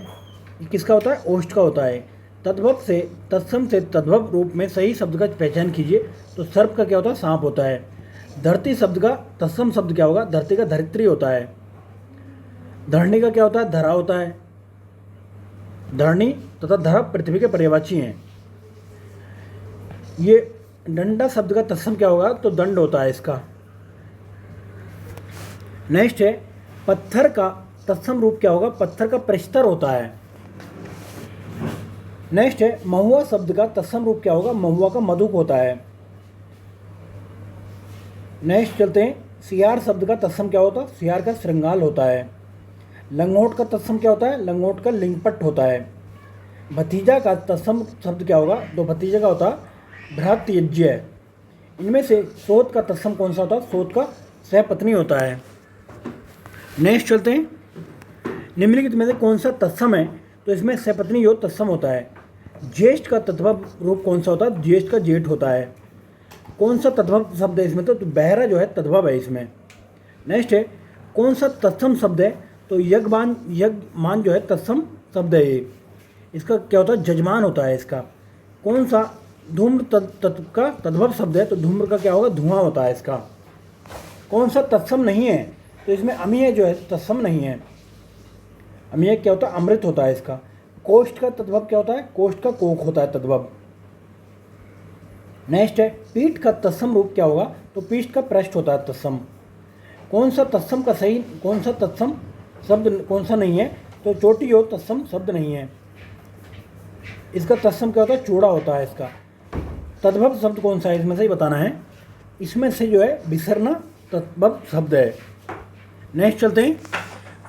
किसका होता है? ओष्ठ का होता है। तद्भव से तत्सम से तद्भव रूप में सही शब्द का पहचान कीजिए। तो सर्प का क्या होता है? सांप होता है। धरती शब्द का तत्सम शब्द क्या होगा? धरती का धरित्री होता है। धरणी का क्या होता है? धरा होता है। धरणी तथा धरा पृथ्वी के पर्यायवाची हैं। ये डंडा शब्द का तत्सम क्या होगा? तो दंड होता है इसका। नेक्स्ट है, पत्थर का तत्सम रूप क्या होगा? पत्थर का प्रस्तर होता है। नेक्स्ट है, महुआ शब्द का तत्सम रूप क्या होगा? महुआ का मधुक होता है। नेक्स्ट चलते हैं, सियार शब्द का तत्सम क्या होता है? सियार का श्रृंगाल होता है। लंगोट का तत्सम क्या होता है? लंगोट का लिंगपट होता है। भतीजा का तत्सम शब्द क्या होगा? तो भतीजा का होता है भ्रातृज्य। इनमें से सोत का तत्सम कौन सा होता है? सोत का सहपत्नी होता है। नेक्स्ट चलते हैं, निम्नलिखित में से कौन सा तत्सम है? तो इसमें सहपत्नी योग तत्सम होता है। ज्येष्ठ का तद्भव रूप कौन सा होता है? ज्येष्ठ का जेठ होता है। कौन सा तद्भव शब्द है इसमें? तो बहरा जो है तद्भव है इसमें। नेक्स्ट है, कौन सा तत्सम शब्द है? तो यजमान जो है तत्सम शब्द है ये। इसका क्या होता है? जजमान होता है इसका। कौन सा धूम्र तत्व का तद्भव शब्द है? तो धूम्र का क्या होगा? धुआं होता है इसका। कौन सा तत्सम नहीं है? तो इसमें अमीय जो है तत्सम नहीं है। अमीय क्या होता है? अमृत होता है इसका। कोष्ठ का तद्भव क्या होता है? कोष्ठ का कोक होता है तद्भव। नेक्स्ट है, पीठ का तत्सम रूप क्या होगा? तो पीठ का पृष्ठ होता है तत्सम। कौन सा तत्सम का सही, कौन सा तत्सम शब्द कौन सा नहीं है? तो चोटी योग तत्सम शब्द नहीं है। इसका तत्सम क्या होता है? चूड़ा होता है इसका। तद्भव शब्द कौन सा है? इसमें से ही बताना है। इसमें से जो है विसरना तद्भव शब्द है। नेक्स्ट चलते हैं,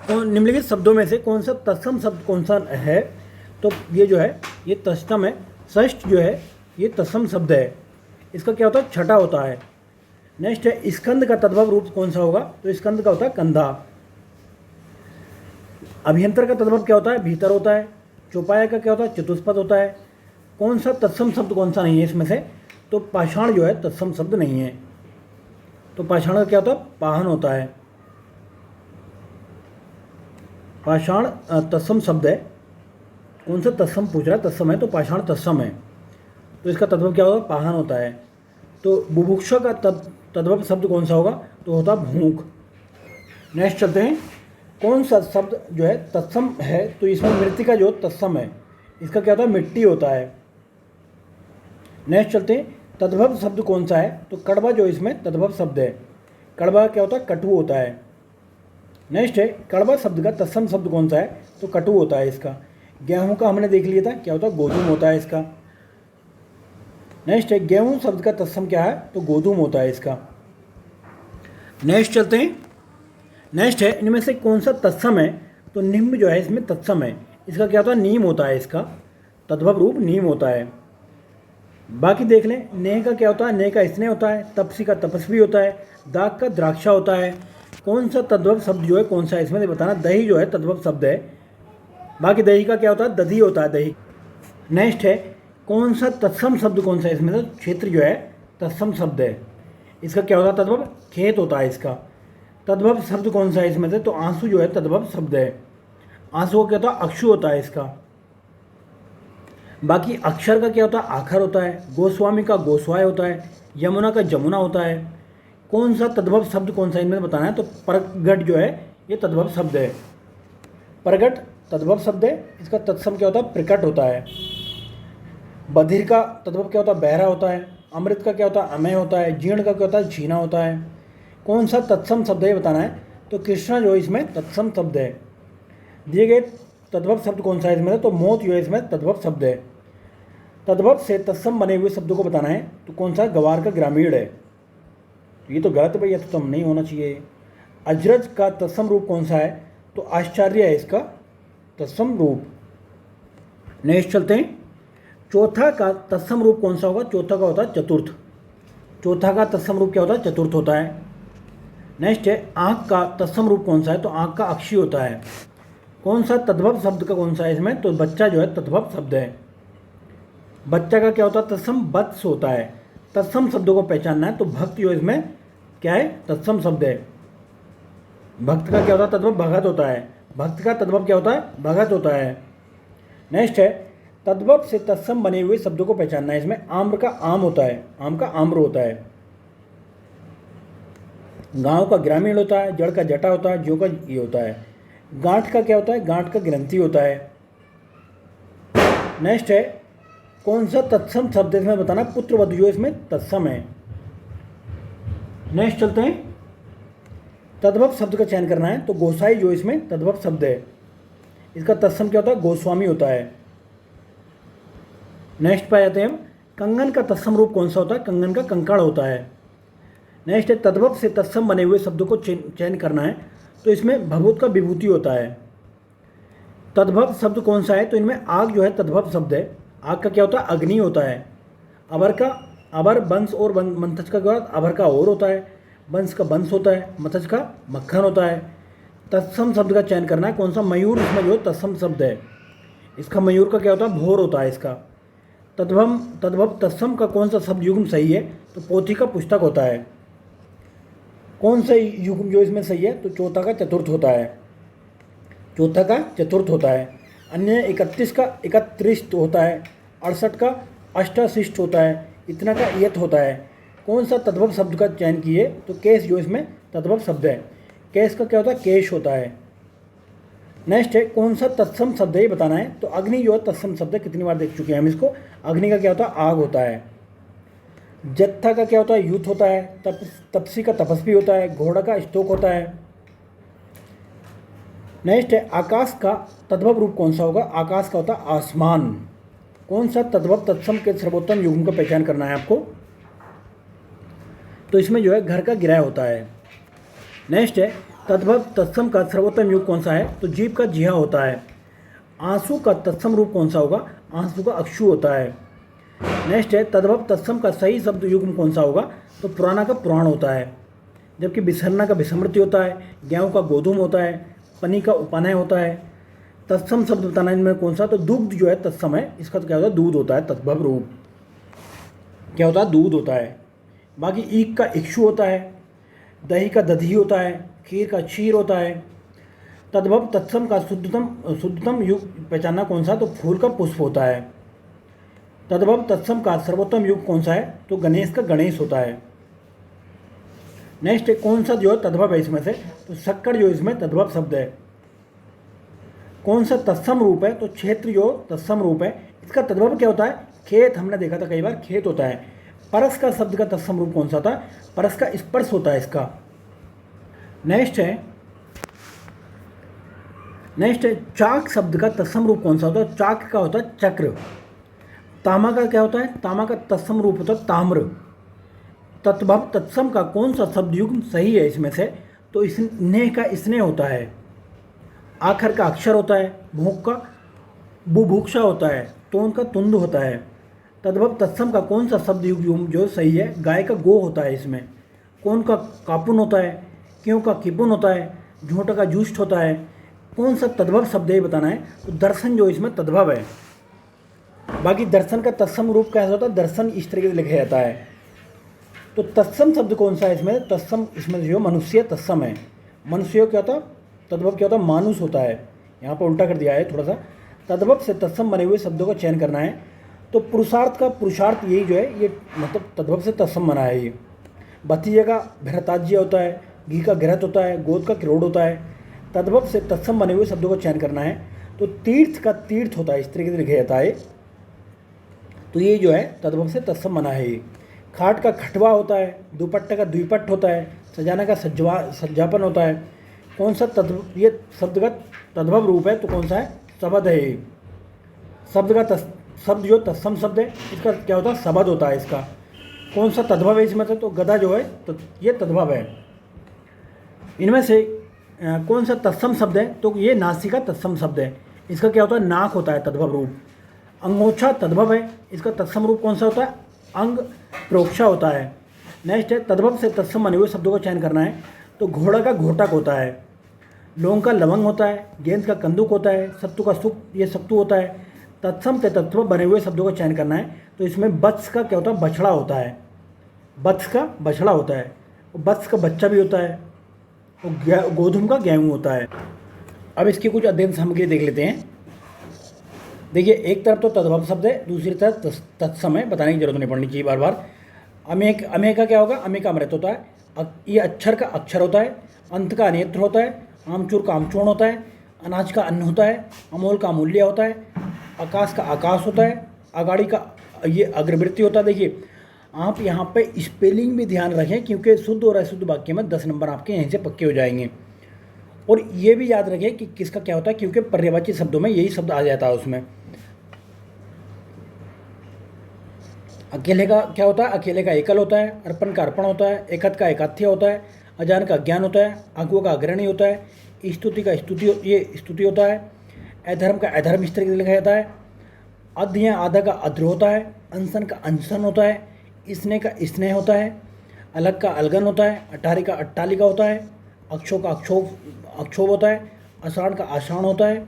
तो निम्नलिखित शब्दों में से कौन सा तत्सम शब्द कौन सा है? तो ये जो है ये तत्सम है। षष्ठ जो है ये तत्सम शब्द है। इसका क्या होता है? छठा होता है। नेक्स्ट है, स्कंद का तद्भव रूप कौन सा होगा? तो स्कंद का होता है कंधा। अभियंतर का तद्भव क्या होता है? भीतर होता है। चौपाया का क्या होता है? चतुष्पद होता है। कौन सा तत्सम शब्द कौन सा नहीं है इसमें से? तो पाषाण जो है तत्सम शब्द नहीं है। तो पाषाण का क्या होता है? पाहन होता है। पाषाण तत्सम शब्द है। कौन सा तत्सम पूछ रहा है? तत्सम है, तो पाषाण तत्सम है। तो इसका तद्भव क्या होगा? पाहन होता है। तो बुभुक्षा का तद्भव शब्द कौन सा होगा? तो होता भूख। नेक्स्ट चलते हैं, कौन सा शब्द जो है तत्सम है? तो इसमें मृतिका जो तत्सम है। इसका क्या होता है? मिट्टी होता है। नेक्स्ट चलते हैं, तद्भव शब्द कौन सा है? तो कड़वा जो इसमें तद्भव शब्द है। कड़वा क्या होता है? कटु होता है। नेक्स्ट है, कड़वा शब्द का तत्सम शब्द कौन सा है? तो कटु होता है इसका। गेहूं का हमने देख लिया था, क्या होता है? गोधूम होता है इसका। नेक्स्ट है, गेहूं शब्द का तत्सम क्या है? तो गोधूम होता है इसका। नेक्स्ट चलते हैं, नेक्स्ट है, इनमें से कौन सा तत्सम है? तो निम्न जो है इसमें तत्सम है। इसका क्या होता है? नीम होता है इसका। तद्भव रूप नीम होता है। बाकी देख लें, नेह का क्या होता है? नेह का स्नेह होता है। तपसी का तपस्वी होता है। दाग का द्राक्षा होता है। कौन सा तद्भव शब्द जो है कौन सा है इसमें से बताना। दही जो है तद्भव शब्द है। बाकी दही का क्या होता है? दधी होता है दही। नेक्स्ट है, कौन सा तत्सम शब्द कौन सा है इसमें से? क्षेत्र जो है तत्सम शब्द है। इसका क्या होता है? तद्भव खेत होता है इसका। तद्भव शब्द कौन सा है इसमें से? तो आंसू जो है तद्भव शब्द है। आंसू का क्या होता है? अक्षु होता है इसका। बाकी अक्षर का क्या होता है? आखर होता है। गोस्वामी का गोस्वाय होता है। यमुना का जमुना होता है। कौन सा तद्भव शब्द कौन सा इनमें बताना है? तो प्रगट जो है ये तद्भव शब्द है। प्रगट तद्भव शब्द है। इसका तत्सम क्या होता है? प्रकट होता है। बधिर का तद्भव क्या होता है? बहरा होता है। अमृत का क्या होता है? अमय होता है। जीर्ण का क्या होता है? छीना होता है। कौन सा तत्सम शब्द है बताना है? तो कृष्णा जो इसमें तत्सम शब्द है। दिए गए तद्भव शब्द कौन सा है इसमें? तो मोत जो है इसमें तद्भव शब्द है। तद्भव से तत्सम बने हुए शब्दों को बताना है। तो कौन सा? गवार का ग्रामीण है। तो ये तो गलत भैया, तो तम नहीं होना चाहिए। अजरज का तत्सम रूप कौन सा है? तो आश्चर्य है इसका तत्सम रूप। नेक्स्ट चलते हैं, चौथा का तत्सम रूप कौन सा होगा? चौथा का होता है चतुर्थ। चौथा का तत्सम रूप क्या होता है? चतुर्थ होता है। नेक्स्ट है, आँख का तत्सम रूप कौन सा है? तो आँख का अक्षी होता है। कौन सा तद्भव शब्द का कौन सा है इसमें? तो बच्चा जो है तद्भव शब्द है। बच्चा का क्या होता है? तत्सम वत्स होता है। तत्सम शब्दों को पहचानना है। तो भक्त जो इसमें क्या है, तत्सम शब्द है। भक्त का क्या होता है, तद्भव भगत होता है। भक्त का तद्भव क्या होता है, भगत होता है। नेक्स्ट है, तद्भव से तत्सम बने हुए शब्दों को पहचानना है। इसमें आम्र का आम होता है, आम का आम्र होता है। गांव का ग्रामीण होता है, जड़ का जटा होता है, जो का ये होता है। गांठ का क्या होता है, गांठ का ग्रंथि होता है। नेक्स्ट है, कौन सा तत्सम शब्द है, इसमें बताना पुत्र वधु जो इसमें तत्सम है। नेक्स्ट चलते हैं, तद्भव शब्द का चयन करना है। तो गोसाई जो इसमें तद्भव शब्द है, इसका तत्सम क्या होता है, गोस्वामी होता है। नेक्स्ट पे आते हैं हम, कंगन का तत्सम रूप कौन सा होता है, कंगन का कंकड़ होता है। नेक्स्ट है, तद्भव से तत्सम बने हुए शब्दों को चयन करना है। तो इसमें भभूत का विभूति होता है। तद्भव शब्द कौन सा है, तो इनमें आग जो है तद्भव शब्द है। आग का क्या होता है, अग्नि होता है। अबर का अबर, बंस और मंथज का क्या होता है, अबर का और होता है, बंस का बंस होता है, मथज का मक्खन होता है। तत्सम शब्द का चयन करना है, कौन सा, मयूर इसमें जो तत्सम शब्द है। इसका मयूर का क्या होता है, भोर होता है इसका। तद्भव तत्सम का कौन सा शब्द युग्म सही है, तो पोथी का पुस्तक होता है। कौन सा युग्म जो इसमें सही है, तो चौथा का चतुर्थ होता है, चौथा का चतुर्थ होता है। अन्य 31 का 31 होता है, 68 का अष्टाशिष्ट होता है, इतना का यत होता है। कौन सा तद्भव शब्द का चयन किए, तो केश जो इसमें तद्भव शब्द है। केश का क्या होता है, केश होता है। नेक्स्ट है, कौन सा तत्सम शब्द है ये बताना है। तो अग्नि जो है तत्सम शब्द है, कितनी बार देख चुके हैं हम इसको। अग्नि का क्या होता है, आग होता है। जत्था का क्या होता है, यूथ होता है। तपसी का तपस्वी होता है। घोड़ा का स्तोक होता है। नेक्स्ट है, आकाश का तद्भव रूप कौन सा होगा, आकाश का होता है आसमान। कौन सा तद्भव तत्सम के सर्वोत्तम युग्म का पहचान करना है आपको, तो इसमें जो है घर का गिरह होता है। नेक्स्ट है, तद्भव तत्सम का सर्वोत्तम युग कौन सा है, तो जीव का जिहा होता है। आंसू का तत्सम रूप कौन सा होगा, आंसू का अक्षु होता है। नेक्स्ट है, तद्भव तत्सम का सही शब्द युग्म कौन सा होगा, तो पुराना का पुराण होता है। जबकि विसरना का विस्मृति होता है। गेहूँ का गोधूम होता है। पनी का उपानय होता है। तत्सम शब्द बताना इनमें कौन सा, तो दुग्ध जो है तत्सम है, इसका तो क्या होता है, दूध होता है। तद्भव रूप क्या होता है, दूध होता है। बाकी ईख का इक्षु होता है। दही का दधी होता है। खीर का क्षीर होता है। तद्भव तत्सम का शुद्धतम युग पहचानना कौन सा, तो फूल का पुष्प होता है। तद्भव तत्सम का सर्वोत्तम युग कौन सा है, तो गणेश का गणेश होता है। नेक्स्ट कौन सा जो है तद्भव है इसमें से, तो शक्कर जो इसमें तद्भव शब्द है। कौन सा तत्सम रूप है, तो क्षेत्र जो तत्सम रूप है, इसका तद्भव क्या होता है, खेत। हमने देखा था कई बार, खेत होता है। परस का शब्द का तत्सम रूप कौन सा था, परस का स्पर्श होता है इसका। नेक्स्ट है चाक शब्द का तत्सम रूप कौन सा होता है, चाक का होता है चक्र। तामा का क्या होता है, तामा का तत्सम रूप होता है ताम्र। तद्भव तत्सम का कौन सा शब्द युग्म सही है इसमें से, तो स्नेह का स्नेह होता है। आखर का अक्षर होता है। भूख का बुभुक्षा होता है। तोंद का तुंद होता है। तद्भव तत्सम का कौन सा शब्द युग्म जो सही है, गाय का गो होता है इसमें। कौन का कापुन होता है। क्यों का किपुन होता है। झूठा का जुष्ट होता है। कौन सा तद्भव शब्द है बताना है, तो दर्शन जो इसमें तद्भव है। बाकी दर्शन का तत्सम रूप कैसा होता है, दर्शन इस तरीके से लिखा जाता है। तो तत्सम शब्द कौन सा है इसमें, तत्सम इसमें जो मनुष्य तत्सम है। मनुष्य क्या होता, तद्भव क्या होता, मानुष होता है। यहाँ पर उल्टा कर दिया है थोड़ा सा। तद्भव से तत्सम बने हुए शब्दों का चयन करना है। तो पुरुषार्थ का पुरुषार्थ यही जो है, ये मतलब तद्भव से तत्सम बना है। ये भतीजे का भरताज्य होता है। घी का घृत होता है। गोद का क्रोड़ होता है। तद्भव से तत्सम बने हुए शब्दों का चयन करना है। तो तीर्थ का तीर्थ होता है, इस तरीके से लिखा जाता है। तो ये जो है तद्भव से तत्सम बना है। ये खाट का खटवा होता है। दुपट्टे का द्विपट्ट होता है। सजाना का सज्जापन होता है। कौन सा तद्भव, ये शब्द का तद्भव रूप है, तो कौन सा है, शब्द है ये। शब्द का शब्द जो तत्सम शब्द है, इसका क्या होता है, शब्द होता है इसका। कौन सा तद्भव है इसमें से, तो गदा जो है तो ये तद्भव है। इनमें से कौन सा तत्सम शब्द है, तो ये नासिका तत्सम शब्द है। इसका क्या होता है, नाक होता है तद्भव रूप। अंगोछा तद्भव है, इसका तत्सम रूप कौन सा होता है, अंग प्रोक्षा होता है। नेक्स्ट है तद्भव से तत्सम बने हुए शब्दों का चयन करना है। तो घोड़ा का घोटक होता है। लौंग का लवंग होता है। गेंद का कंदुक होता है। सत्तू का सुक, ये सत्तू होता है। तत्सम से तत्व बने हुए शब्दों का चयन करना है। तो इसमें वत्स का क्या होता है, बछड़ा होता है। वत्स का बछड़ा होता है। वत्स का बच्चा भी होता है, और गोधूम का गेहूँ होता है। अब इसकी कुछ अध्ययन सामग्री देख लेते हैं। देखिए, एक तरफ तो तद्भव शब्द है, दूसरी तरफ तत्सम है, बताने की जरूरत नहीं पड़नी चाहिए बार बार। अमेय का क्या होगा? अमेय का अमृत होता है। ये अक्षर का अक्षर होता है, अंत का अनेत्र होता है, आमचूर का आमचूर्ण होता है, अनाज का अन्न होता है, अमोल का अमूल्य होता है, आकाश का आकाश होता है, अगाड़ी का ये अग्रवृत्ति होता है। देखिए, आप यहाँ पे स्पेलिंग भी ध्यान रखें, क्योंकि शुद्ध और अशुद्ध वाक्य में 10 नंबर आपके यहीं से पक्के हो जाएंगे। और ये भी याद रखें कि किसका क्या होता है, क्योंकि पर्यायवाची शब्दों में यही शब्द आ जाता है उसमें। अकेले का क्या होता है? अकेले का एकल होता है, अर्पण का अर्पण होता है, एकत का एकाथ्य होता है, अजान का अज्ञान होता है, अगुआ का अग्रणी होता है, स्तुति का स्तुति होता है, अधर्म का अधर्म इस तरीके से लिखा जाता है, अध्य या आधा का अध्र होता है, अनशन का अनशन होता है, स्नेह का स्नेह होता है, अलग का अलगन होता है, अटारी का अट्टालिका होता है, अक्षोभ का अक्षोभ होता है, आषाढ़ का आषाढ़ होता है,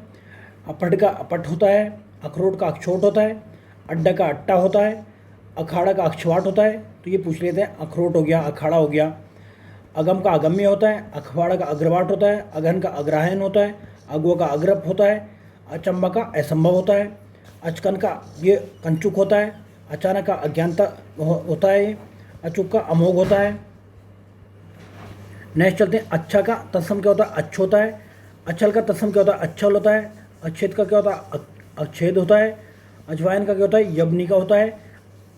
अपट का अपट होता है, अखरोट का अखरोट होता है, अड्डा का अट्टा होता है, अखाड़ा का अक्षवाट होता है। तो ये पूछ लेते हैं, अखरोट हो गया, अखाड़ा हो गया। अगम का अगम्य होता है, अखवाड़ा का अग्रवाट होता है, अगहन का अग्रहायन होता है, अगुआ का अग्रप होता है, अचंबा का असंभव होता है, अचकन का ये कंचुक होता है, अचानक का अज्ञानता होता है, अचुक का अमोघ होता है। नेक्स्ट चलते हैं, अच्छा का तत्सम क्या होता है? अच्छ होता है। अचल का तत्सम क्या होता है? अच्छल होता है। अच्छेद का क्या होता है? अच्छेद होता है। अजवायन का क्या होता है? यवनी का होता है।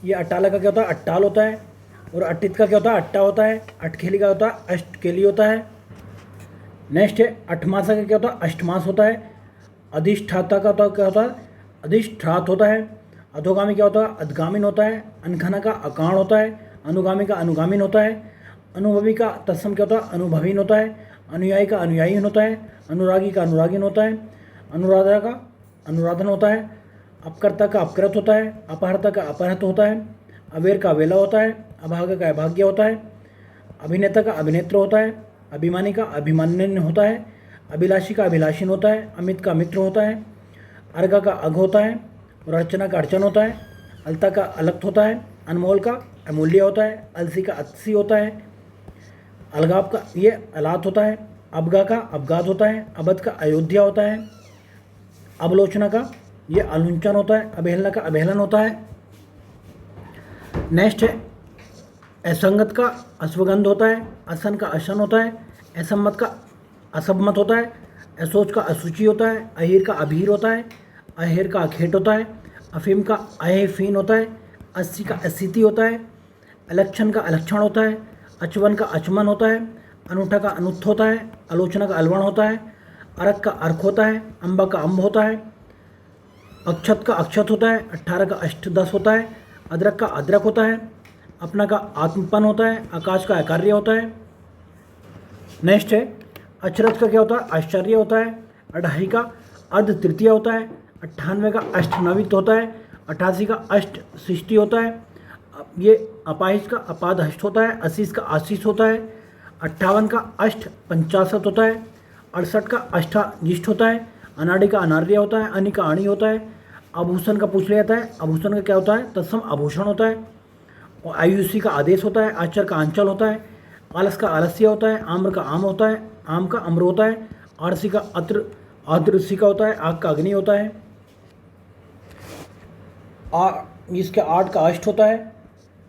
ये अट्टाला का क्या होता है? अट्टाल होता है। और अट्टित का क्या होता है? अट्टा होता है। अटखेली का होता है? अष्टकेली होता है। नेक्स्ट है, अठमासा का क्या होता है? अष्टमास होता है। अधिष्ठाता का क्या होता है? अधिष्ठात होता है। अधोगामी क्या होता है? अधगामिन होता है। अनखना का अकाण होता है। अनुगामी का अनुगामिन होता है। अनुभवी का तत्सम क्या होता है? अनुभवीन होता है। अनुयायी का अनुयायी होता है। अनुरागी का अनुरागीन होता है। अनुराधा का अनुराधन होता है। अपकर्ता का अपकृत होता है। अपहर्ता का अपहृत होता है। अवेर का अवेला होता है। अभागा का अभाग्य होता है। अभिनेता का अभिनेत्र होता है। अभिमानी का अभिमान्य होता है। अभिलाषी का अभिलाषीन होता है। अमित का मित्र होता है। अर्घा का अघ होता है। और अर्चना का अर्चन होता है। अलता का अलक्त होता है। अनमोल का अमूल्य होता है। अलसी का अत्सी होता है। अलगाव का ये अलात होता है। अबगा का अबगात होता है। अबध का अयोध्या होता है। अवलोचना का ये अलुंचन होता है। अवहेलना का अवहेलन होता है। नेक्स्ट है, असंगत का अश्वगंध होता है। असन का अशन होता है। असम्मत का असम्मत होता है। असोच का असूचि होता है। अहीर का अभीर होता है। अहेर का अखेट होता है। अफीम का अहेफीन होता है। अस्सी का अस्सीति होता है। अलक्षण का अलक्षण होता है। अचवन का अचमन होता है। अनूठा का अनुत्थ होता है। आलोचना का अलवण होता है। अर्क का अर्क होता है। अम्बा का अम्ब होता है। अक्षत का अक्षत होता है। 18 का अष्टदश होता है। अदरक का अदरक होता है। अपना का आत्मपन होता है। आकाश का अकार्य होता है। नेक्स्ट है, अचरज का क्या होता है? आश्चर्य होता है। 28 का अर्ध तृतीय होता है। 98 का अष्टनवित होता है। 88 का अष्ट सृष्टि होता है। ये अपाहिज का अपादहष्ट होता है। 80 का आशीष होता है। 58 का अष्ट पंचाशत होता है। 68 का अष्टाजिष्ट होता है। अनाड़ी का अनार्य होता है। अनि का अणी होता है। आभूषण का पूछ लिया जाता है। आभूषण का क्या होता है? तत्सम आभूषण होता है। और आयुषी का आदेश होता है। आचर का आंचल होता है। आलस का आलस्य होता है। आम्र का आम होता है। आम का अम्र होता है। आरसी का अत्र आद्रसी का होता है। आग का अग्नि होता है। इसके 8 का अष्ट होता है।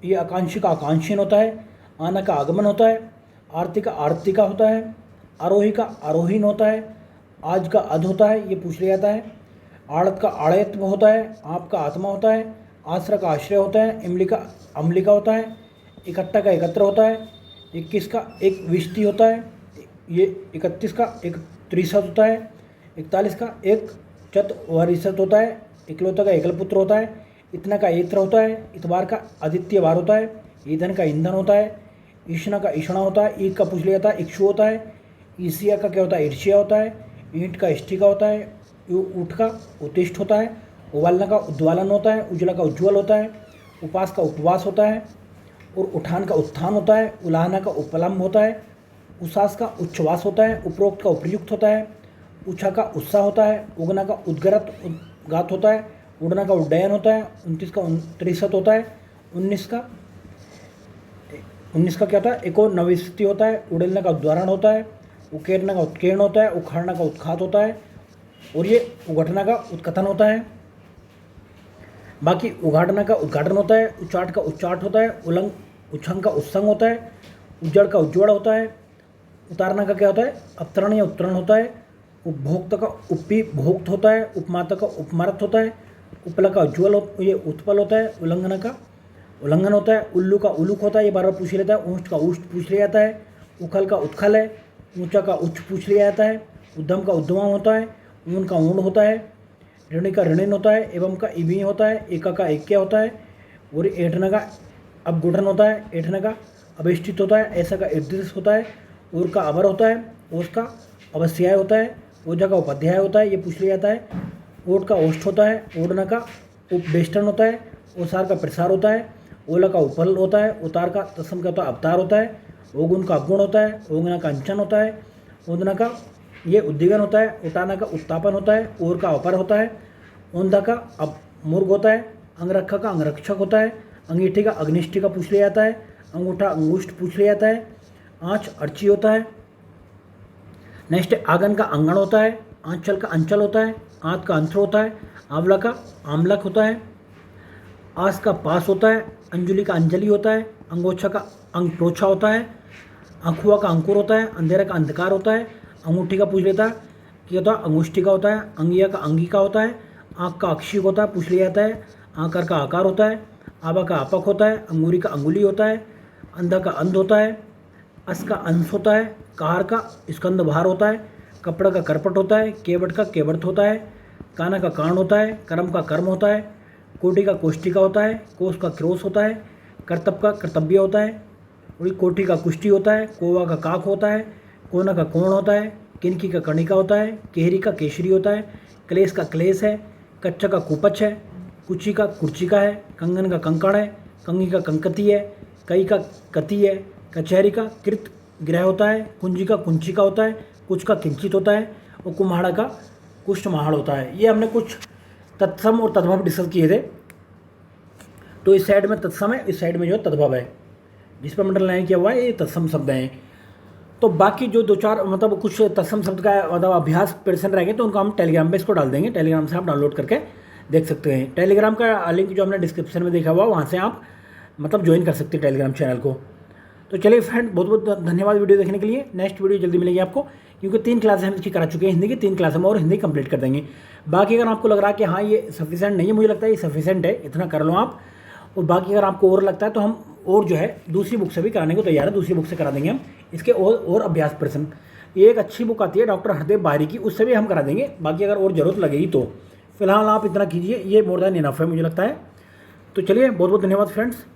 ये आकांक्षी का आकांक्षीन होता है। आना का आगमन होता है। आरती का आरती का होता है। आरोही का आरोहीन होता है। आज का अध होता है, ये पूछ लिया जाता है। आड़त का आड़यत्व होता है। आप का आत्मा होता है। आश्रय का आश्रय होता है। इमली का अम्लिका होता है। इकट्ठा का एकत्र होता है। 21 का एक विष्टि होता है। ये 31 का एक त्रिशत होता है। 41 का एक चतवरिशत होता है। इकलौता का एकल पुत्र होता है। इतना का एत्र होता है। इतवार का आदित्य वार होता है। ईंधन का ईंधन होता है। ईष्णा का ईषणा होता है। ईक का पूछ लिया जाता है। इक्षु होता है। ईसिया का क्या होता है? ईर्ष्या होता है। ईंट का इष्टिका होता है। ऊठ का उत्तिष्ठ होता है। उबालना का उद्वालन होता है। उजला का उज्ज्वल होता है। उपास का उपवास होता है। और उठान का उत्थान होता है। उलाहना का उपलम्ब होता है। उसास का उच्छ्वास होता है। उपरोक्त का उपयुक्त होता है। उछा का उत्साह होता है। उगना का उद्गरत उद्गात होता है। उड़ना का उड्डयन होता है। 29 का 63 होता है। 19 का 19 का क्या होता है, एक और नविस्ति होता है, उड़ेलने का उद्वारण होता है, उकेरने का उत्कीर्ण होता है, उखाड़ने का उत्खात होता है, और ये उगटने का उत्कथन होता है। बाकी उघाड़ने का उद्घाटन होता है, उच्चाट का उच्चाट होता है, उलंग उच्छंग का उत्संग होता है, उज्जड़ का उज्ज्वल होता है, उतारना का क्या होता है, अवतरण या उत्तरण होता है, उपभोक्त का उपी भोक्त होता है, उपमाता का उपमारत होता है, उपला का उज्ज्वल ये उत्पल होता है, उल्लंघन का उल्लंघन होता है, उल्लू का उलूक होता है, ये बार बार पूछ लेता है, ऊष्ट का ऊष्ट पूछ लिया जाता है, उखल का उत्खल है, ऊंचा का उच्च पूछ लिया जाता है, उद्यम का उद्यम होता है, ऊन का ऊण होता है, ऋणी का ऋणिन होता है, एवं का इवी होता है, एका का ऐक्य होता है, और ऐठने का अपगुठन होता है, ऐठने का अभिष्टित होता है, ऐसा का ईदृश होता है, और का अवर होता है, ओस का अवस्याय होता है, ओझा का उपाध्याय होता है, ये पूछ लिया जाता है, ओट का ओष्ठ होता है, ओढ़ना का उपवेष्टन होता है, ओसार का प्रसार होता है, ओला का उपल होता है, उतार का तत्सम का अवतार होता है, ओगुण का अवगुण होता है, ओंगना का अंचन होता है, ओंदना का ये उद्दीगन होता है, उटाना का उत्तापन होता है, ओर का अपर होता है, ओंधा का अब मुर्ग होता है, अंगरखा का अंगरक्षक होता है, अंगीठी का अग्निष्ठी का पूछ लिया जाता है, अंगूठा अंगुष्ठ पूछ लिया जाता है, आँच अर्ची होता है। नेक्स्ट आंगन का आंगण होता है, आंचल का अंचल होता है, आंत का अंतर होता है, आंवला का आमलक होता है, आस का पास होता है, अंजुलि का अंजलि होता है, अंगोछा का अंगप्रोछा होता है, अंकुआ का अंकुर होता है, अंधेरा का अंधकार होता है, अंगूठी का पूछ लेता है क्या होता है, अंगुष्ठी का होता है, अंगिया का अंगिका होता है, आँख का अक्षिक होता है पूछ लिया जाता है, आकार का आकार होता है, आबा का आपक होता है, अंगूरी का अंगुली होता है, अंधा का अंध होता है, अस का अंश होता है, कार का स्कंद भार होता है, कपड़ा का करपट होता है, केवट का केवर्त होता है, काना का कान होता है, कर्म का कर्म होता है, कोटि का कोष्टिका होता है, कोष का क्रोश होता है, कर्तव्य का कर्तव्य होता है, और कोटि का कुष्टि होता है, कोवा का काक होता है, कोना का कोण होता है, किनकी का कणिका होता है, केहरी का केशरी होता है, क्लेश का क्लेश है, कच्चा का कुपच है, कुची का कुर्चिका है, कंगन का कंकण है, कंगी का कंकती है, कई का कति है, कचहरी का कृत ग्रह होता है, कुंजी का कुंचिका होता है, कुछ का किंचित होता है, और कुम्हाड़ा का कुष्ठमाहड़ होता है। ये हमने कुछ तत्सम और तद्भव डिस्कस किए थे। तो इस साइड में तत्सम है, इस साइड में जो तद्भव है, जिस पर अंडरलाइन किया हुआ है ये तत्सम शब्द हैं। तो बाकी जो दो चार मतलब कुछ तत्सम शब्द का मतलब अभ्यास प्रश्न रहेंगे तो उनको हम टेलीग्राम पे इसको डाल देंगे, टेलीग्राम से आप डाउनलोड करके देख सकते हैं। टेलीग्राम का लिंक जो हमने डिस्क्रिप्शन में देखा हुआ वहाँ से आप मतलब ज्वाइन कर सकते हैं टेलीग्राम चैनल को। तो चलिए फ्रेंड, बहुत बहुत धन्यवाद वीडियो देखने के लिए। नेक्स्ट वीडियो जल्दी मिलेगी आपको, क्योंकि 3 क्लासें हम इसकी करा चुके हैं, हिंदी की 3 क्लास हम और हिंदी कंप्लीट कर देंगे। बाकी अगर आपको लग रहा है कि हाँ ये सफिशेंट नहीं है, मुझे लगता है ये सफिशेंट है, इतना कर लो आप। और बाकी अगर आपको और लगता है तो हम और जो है दूसरी बुक से भी कराने को तैयार है, दूसरी बुक से करा देंगे हम इसके और अभ्यास प्रश्न। ये एक अच्छी बुक आती है डॉक्टर हरदेव बाहरी की, उससे भी हम करा देंगे। बाकी अगर और ज़रूरत लगेगी तो फिलहाल आप इतना कीजिए, ये मोर देन इनफ है मुझे लगता है। तो चलिए, बहुत बहुत धन्यवाद फ्रेंड्स।